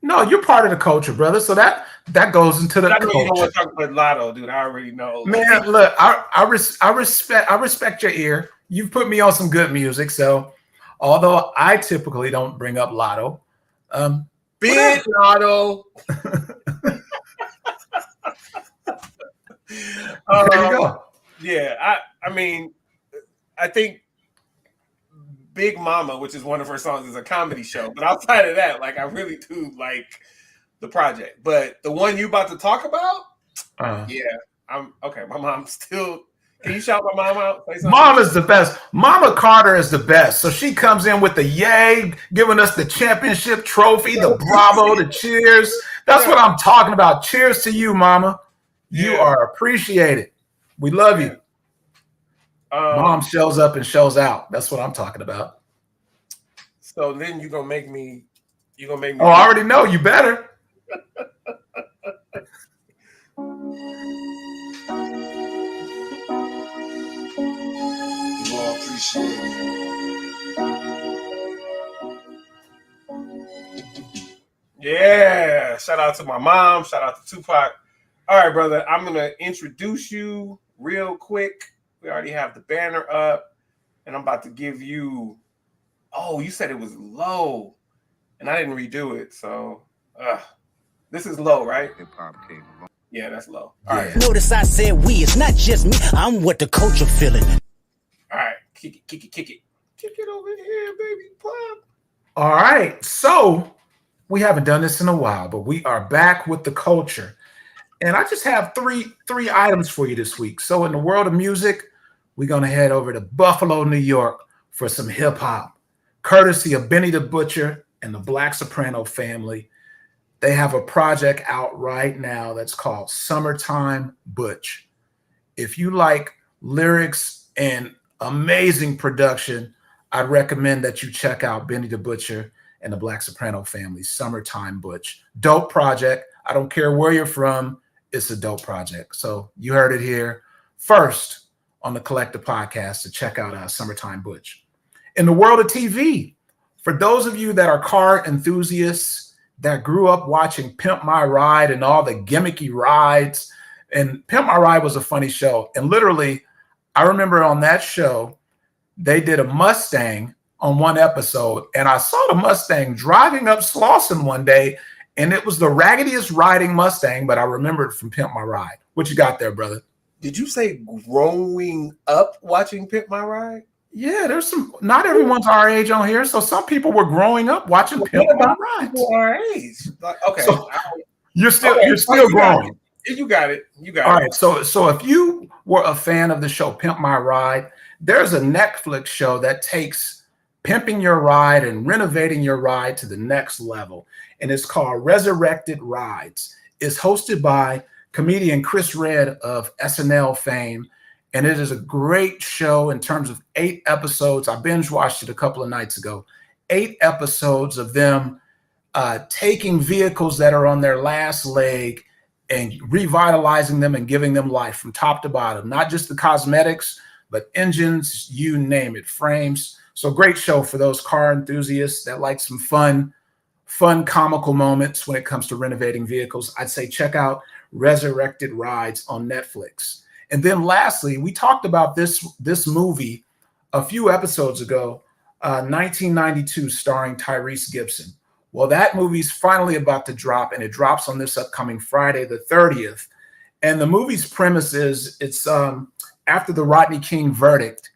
B: No, you're part of the culture, brother. So that goes into the culture.
A: You don't want to talk about Lotto, dude. I already know.
B: Man, look, I respect your ear. You've put me on some good music. So although I typically don't bring up Lotto,
A: Big Lotto.
B: There you go.
A: Yeah, I think Big Mama, which is one of her songs, is a comedy show. But outside of that, I really do like the project. But the one you about to talk about, yeah, I'm okay. My mom's still. Can you shout my mom out?
B: Mom is the best. Mama Carter is the best. So she comes in with the yay, giving us the championship trophy, the bravo, the cheers. That's what I'm talking about. Cheers to you, Mama. You are appreciated. We love you. Mom shows up and shows out. That's what I'm talking about.
A: So then you're gonna make me. Oh, I
B: already know. You better.
I: You all appreciate it.
A: Yeah. Shout out to my mom. Shout out to Tupac. All right, brother. I'm gonna introduce you real quick. We already have the banner up, and I'm about to give you. Oh, you said it was low, and I didn't redo it. So, this is low, right? Yeah, that's low. All right.
D: Notice I said we. It's not just me. I'm what the culture feeling.
A: All right, kick it. Kick it over here, baby. Pop.
B: All right. So we haven't done this in a while, but we are back with the culture. And I just have three items for you this week. So in the world of music, we're going to head over to Buffalo, New York for some hip hop, courtesy of Benny the Butcher and the Black Soprano family. They have a project out right now that's called Summertime Butch. If you like lyrics and amazing production, I'd recommend that you check out Benny the Butcher and the Black Soprano family, Summertime Butch. Dope project. I don't care where you're from. It's a dope project. So you heard it here first on the Collective Podcast to check out Summertime Butch. In the world of TV, for those of you that are car enthusiasts that grew up watching Pimp My Ride and all the gimmicky rides, and Pimp My Ride was a funny show. And literally, I remember on that show, they did a Mustang on one episode, and I saw the Mustang driving up Slauson one day, and it was the raggediest riding Mustang, but I remember it from Pimp My Ride. What you got there, brother?
A: Did you say growing up watching Pimp My Ride?
B: Yeah, there's some. Not everyone's our age on here, so some people were growing up watching Pimp My Ride.
A: Our age, okay.
B: So you're still growing.
A: You got it. You got
B: All
A: it.
B: right. So if you were a fan of the show Pimp My Ride, there's a Netflix show that takes pimping your ride and renovating your ride to the next level. And it's called Resurrected Rides. It's hosted by comedian Chris Redd of SNL fame. And it is a great show in terms of 8 episodes. I binge watched it a couple of nights ago. 8 episodes of them taking vehicles that are on their last leg and revitalizing them and giving them life from top to bottom, not just the cosmetics, but engines, you name it, frames. So great show for those car enthusiasts that like some fun, comical moments when it comes to renovating vehicles. I'd say check out Resurrected Rides on Netflix. And then lastly, we talked about this movie a few episodes ago, 1992, starring Tyrese Gibson. Well, that movie's finally about to drop, and it drops on this upcoming Friday, the 30th. And the movie's premise is it's after the Rodney King verdict,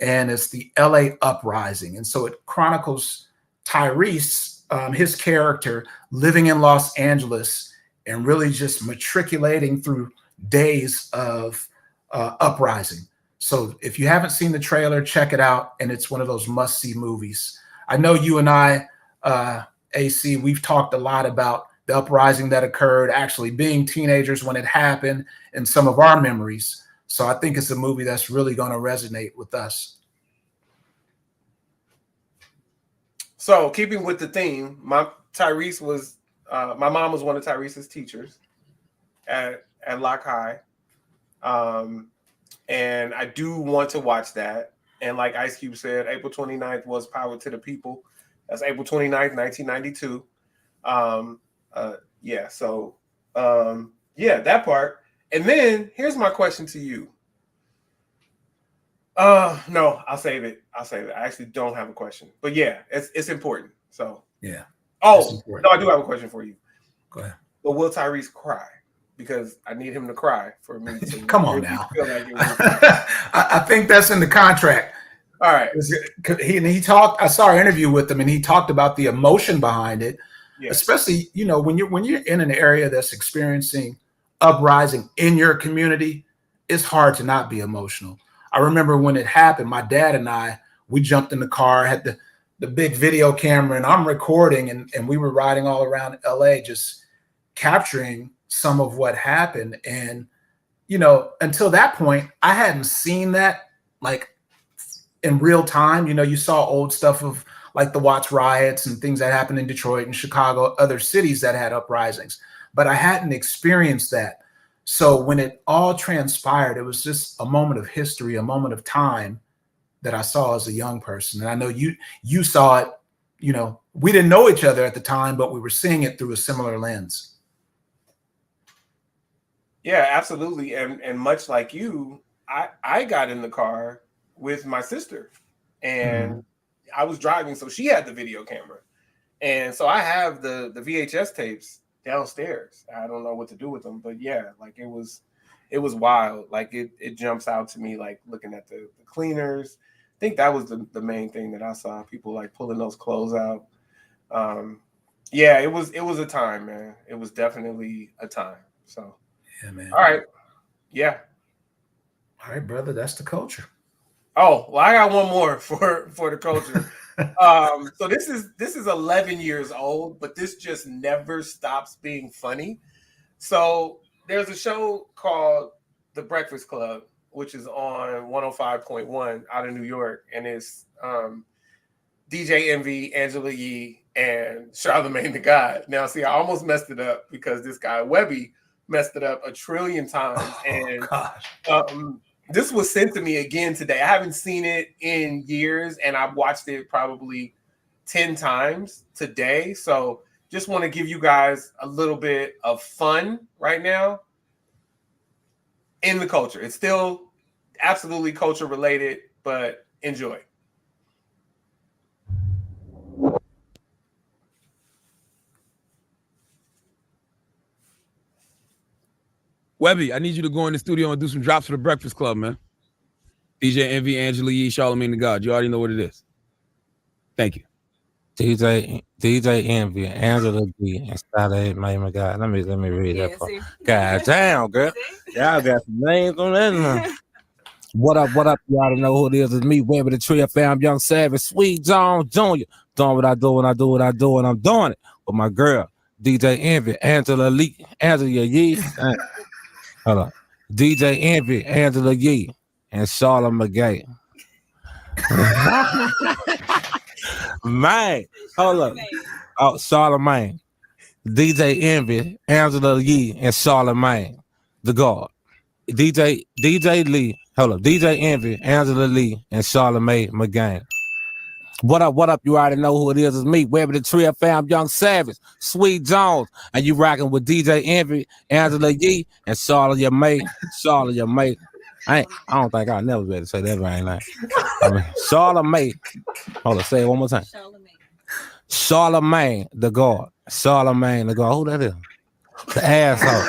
B: and it's the LA uprising. And so it chronicles Tyrese, his character, living in Los Angeles and really just matriculating through days of uprising. So if you haven't seen the trailer, check it out. And it's one of those must-see movies. I know you and I, AC, we've talked a lot about the uprising that occurred, actually being teenagers when it happened, and some of our memories. So I think it's a movie that's really going to resonate with us.
A: So keeping with the theme, my mom was one of Tyrese's teachers at Lock High. And I do want to watch that. And like Ice Cube said, April 29th was Power to the People. That's April 29th, 1992. That part. And then here's my question to you. No, I'll save it. I actually don't have a question. But yeah, it's important. So
B: yeah.
A: Oh, no, I do have a question for you.
B: Go ahead.
A: But will Tyrese cry? Because I need him to cry for me to
B: come on now.
A: Feel like
B: I think that's in the contract.
A: All right.
B: He talked. I saw an interview with him, and he talked about the emotion behind it, especially when you're in an area that's experiencing uprising in your community. It's hard to not be emotional. I remember when it happened. My dad and we jumped in the car, had the big video camera, and I'm recording, and we were riding all around LA, just capturing some of what happened. And until that point, I hadn't seen that like in real time. You saw old stuff of like the Watts riots and things that happened in Detroit and Chicago, other cities that had uprisings, but I hadn't experienced that. So when it all transpired, it was just a moment of history, a moment of time that I saw as a young person. And I know you saw it. We didn't know each other at the time, but we were seeing it through a similar lens.
A: Yeah, absolutely. And much like you, I got in the car with my sister, and I was driving, so she had the video camera. And so I have the VHS tapes downstairs. I don't know what to do with them, but yeah, like it was wild. Like it jumps out to me, like looking at the cleaners. I think that was the main thing that I saw, people like pulling those clothes out. Yeah, it was a time, man. It was definitely a time. So
B: yeah, man.
A: All right. Yeah.
B: All right, brother. That's the culture.
A: Oh, well, I got one more for the culture. So this is 11 years old, but this just never stops being funny. So there's a show called The Breakfast Club, which is on 105.1 out of New York, and it's DJ Envy, Angela Yee, and Charlamagne the God. Now, see, I almost messed it up because this guy Webby messed it up a trillion times. And this was sent to me again today. I haven't seen it in years, and I've watched it probably 10 times today. So just want to give you guys a little bit of fun right now in the culture. It's still absolutely culture related, but enjoy.
J: Webby, I need you to go in the studio and do some drops for the Breakfast Club, man. DJ Envy, Angela Yee, Charlamagne the God. You already know what it is. Thank you.
K: DJ Envy, Angela G, and Sally May McGuire. Let me read that part. God damn, girl. Y'all got some names on that now. What up? You already know who it is. It's me, Webby the Tree, fam, Young Savage, Sweet Jones Jr. Doing what I do, and I'm doing it with my girl, DJ Envy, Angela Yee. Hold on. DJ Envy, Angela Yee, and Charlotte McGay. Man, hold up. Oh, Charlemagne. DJ Envy, Angela Yee, and Charlemagne, the God. DJ Lee. Hold up. DJ Envy, Angela Lee, and Charlemagne McGain. What up? You already know who it is. It's me, Webby the Tree, fam, Young Savage, Sweet Jones, and you rocking with DJ Envy, Angela Yee, and Charlotte your mate. I don't think I'll never be able to say that right now. Charlemagne. Hold on, say it one more time. Charlemagne the God. Charlemagne the God. Who that is? The asshole.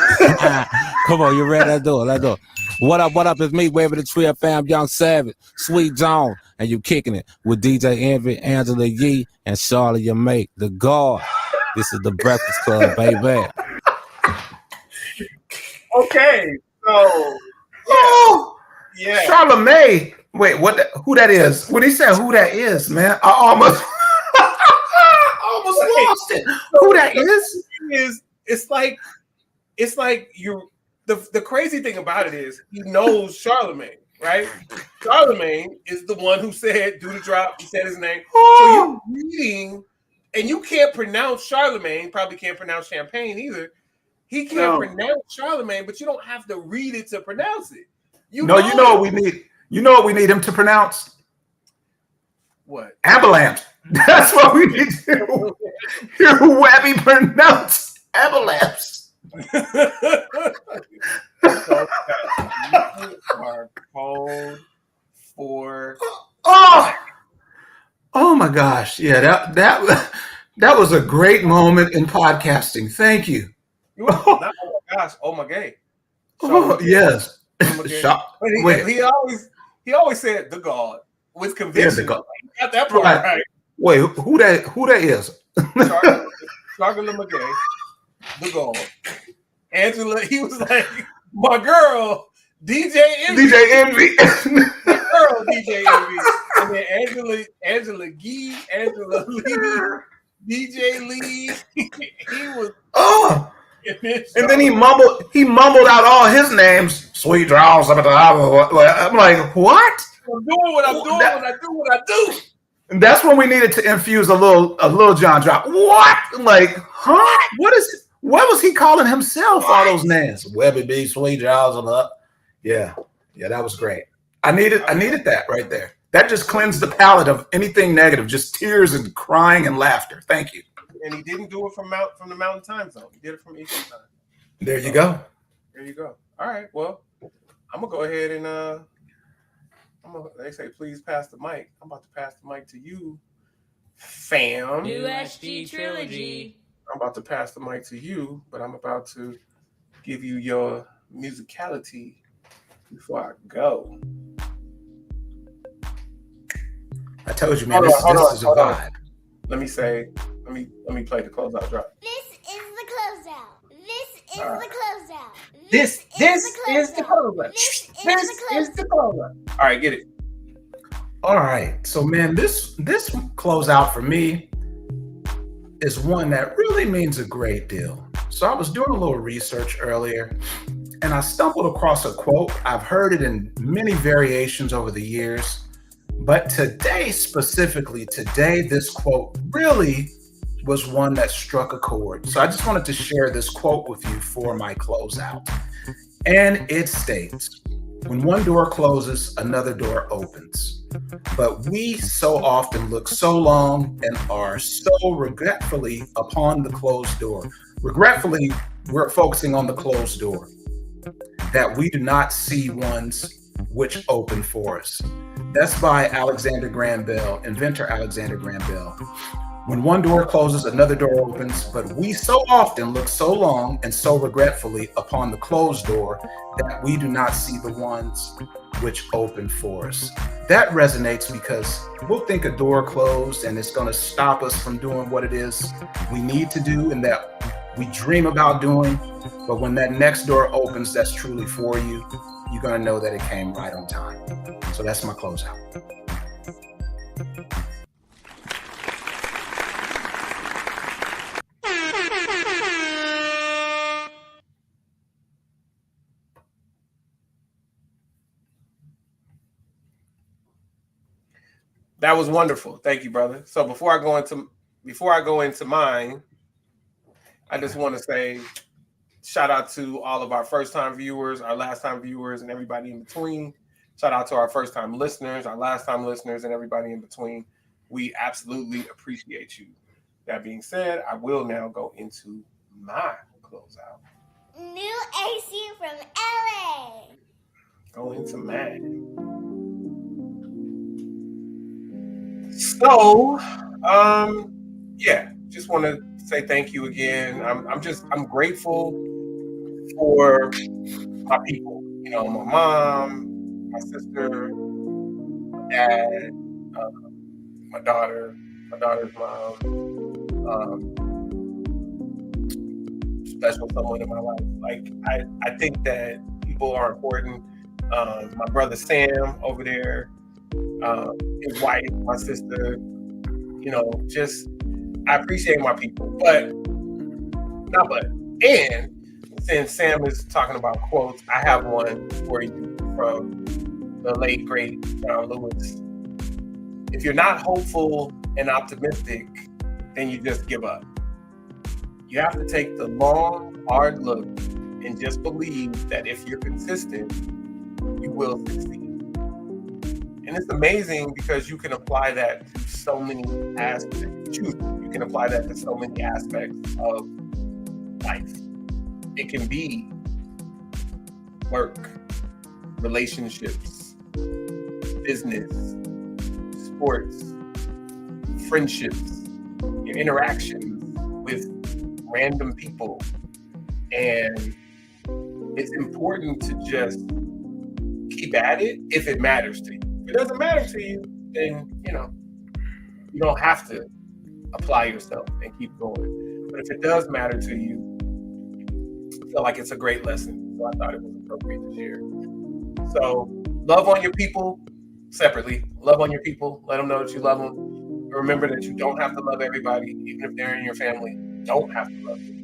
K: Come on, you ready? Let's do it. What up? It's me, Webby the Tree, fam, Young Savage, Sweet Jones, and you kicking it with DJ Envy, Angela Yee, and Charlotte your mate, the God. This is the Breakfast Club, baby.
A: Okay, so yeah.
B: Charlemagne. Wait, what? Who that is? When he said who that is, man, I almost lost it. Who that is?
A: It's like you're the crazy thing about it is he knows Charlemagne, right? Charlemagne is the one who said do the drop. He said his name. So you're reading, and you can't pronounce Charlemagne. Probably can't pronounce champagne either. He can't pronounce Charlemagne, but you don't have to read it to pronounce it. You know what we need. You know what we need him to pronounce? What?
B: Avalanche. That's what we need to hear Webby pronounce avalanche.
A: You are called for.
B: Oh my gosh! Yeah, that was a great moment in podcasting. Thank you.
A: Oh my gosh! Oh my god!
B: Oh yes.
A: He always said the God with conviction.
B: Yeah,
A: he got that part right.
B: Wait, who that is?
A: Charlotte McGay, the God. Angela, he was like, my girl, DJ Envy. My girl, DJ Envy. And then Angela Gee, Angela Lee, DJ Lee. He was.
B: And then he mumbled out all his names. Sweet draws. I'm like, what?
A: I'm doing what I'm doing when I do what I do.
B: And that's when we needed to infuse a little John drop. What? Like, huh? What was he calling himself? All those names. Webby B, Sweet draws. Yeah, that was great. I needed that right there. That just cleansed the palate of anything negative, just tears and crying and laughter. Thank you.
A: And he didn't do it from the Mountain Time Zone. He did it from Eastern Time.
B: There you go.
A: There you go. All right. Well, I'm gonna go ahead and they say please pass the mic. I'm about to pass the mic to you, fam.
L: USG Trilogy.
A: I'm about to pass the mic to you, but I'm about to give you your musicality before I go.
B: I told you, man. This is a vibe.
A: Let me play the closeout drop.
E: This is the closeout. This is the closeout.
A: This is the closeout. This is the closeout. All right, get it.
B: All right. So, man, this closeout for me is one that really means a great deal. So I was doing a little research earlier, and I stumbled across a quote. I've heard it in many variations over the years. But today, this quote really was one that struck a chord. So I just wanted to share this quote with you for my closeout. And it states, when one door closes, another door opens. But we so often look so long and are so regretfully upon the closed door. Regretfully, we're focusing on the closed door, that we do not see ones which open for us. That's by Alexander Graham Bell, inventor Alexander Graham Bell. When one door closes, another door opens, but we so often look so long and so regretfully upon the closed door that we do not see the ones which open for us. That resonates because we'll think a door closed and it's going to stop us from doing what it is we need to do and that we dream about doing. But when that next door opens, that's truly for you, you're going to know that it came right on time. So that's my closeout.
A: That was wonderful. Thank you, brother. So before I go into mine, I just want to say shout out to all of our first-time viewers, our last-time viewers, and everybody in between. Shout out to our first-time listeners, our last-time listeners, and everybody in between. We absolutely appreciate you. That being said, I will now go into my closeout.
E: New AC from LA.
A: Go into mine. So, yeah, just want to say thank you again. I'm grateful for my people. You know, my mom, my sister, my dad, my daughter's mom, special someone in my life. Like I think that people are important. My brother Sam over there, his wife, my sister, you know, just I appreciate my people. And since Sam is talking about quotes, I have one for you from the late great John Lewis. If you're not hopeful and optimistic, then you just give up. You have to take the long, hard look and just believe that if you're consistent, you will succeed. And it's amazing because you can apply that to so many aspects. You can apply that to so many aspects of life. It can be work, relationships, business, sports, friendships, your interactions with random people. And it's important to just keep at it if it matters to you. If it doesn't matter to you, then, you know, you don't have to apply yourself and keep going. But if it does matter to you, I feel like it's a great lesson. So I thought it was appropriate to share. So love on your people separately. Love on your people. Let them know that you love them. Remember that you don't have to love everybody, even if they're in your family. You don't have to love them.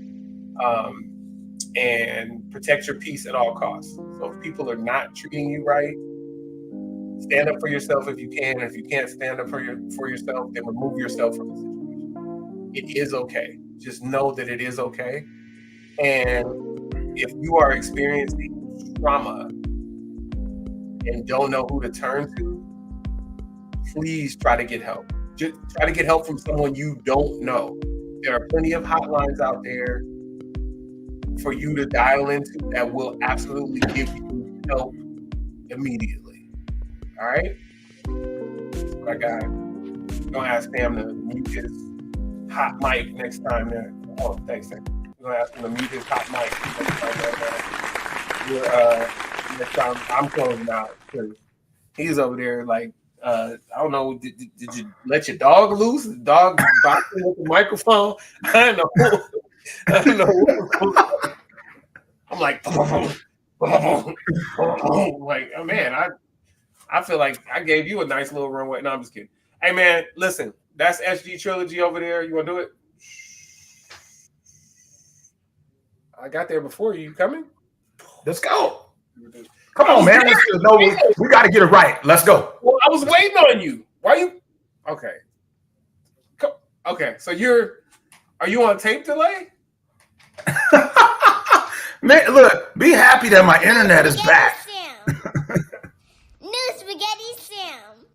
A: And protect your peace at all costs. So if people are not treating you right, stand up for yourself if you can. And if you can't stand up for yourself, then remove yourself from the situation. It is okay. Just know that it is okay. And if you are experiencing trauma and don't know who to turn to, please try to get help. Just try to get help from someone you don't know. There are plenty of hotlines out there for you to dial into that will absolutely give you help immediately. All right? That's what I got. I'm going to ask Sam to mute his hot mic next time. Oh, thanks, Sam. I'm going to ask him to mute his hot mic next time. I'm closing out because he's over there like, I don't know, did you let your dog loose? The dog boxing with the microphone? I don't know. I'm like, like, oh man, I feel like I gave you a nice little runway. No, I'm just kidding. Hey man, listen, that's SG Trilogy over there. You want to do it? I got there before you. Coming?
B: Let's go. Come on, man. We got to get it right. Let's go.
A: Well, I was waiting on you. Why you? Okay. Okay. So are you on tape delay?
B: Man, look, be happy that my internet is back.
E: New Spaghetti Sam.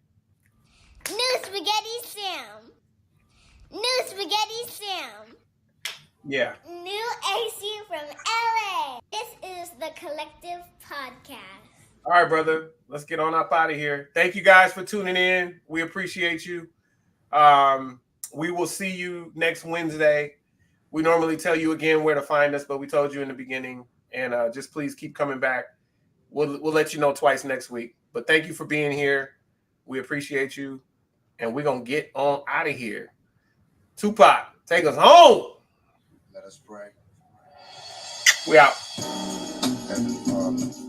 E: New Spaghetti Sam. New Spaghetti Sam.
A: Yeah.
E: New AC from LA. This is the Collective Podcast.
A: All right, brother. Let's get on up out of here. Thank you guys for tuning in. We appreciate you. We will see you next Wednesday. We normally tell you again where to find us, but we told you in the beginning. And just please keep coming back. We'll let you know twice next week. But thank you for being here. We appreciate you. And we're going to get on out of here. Tupac, take us home.
M: Let us pray.
A: We out.
M: Heavenly Father,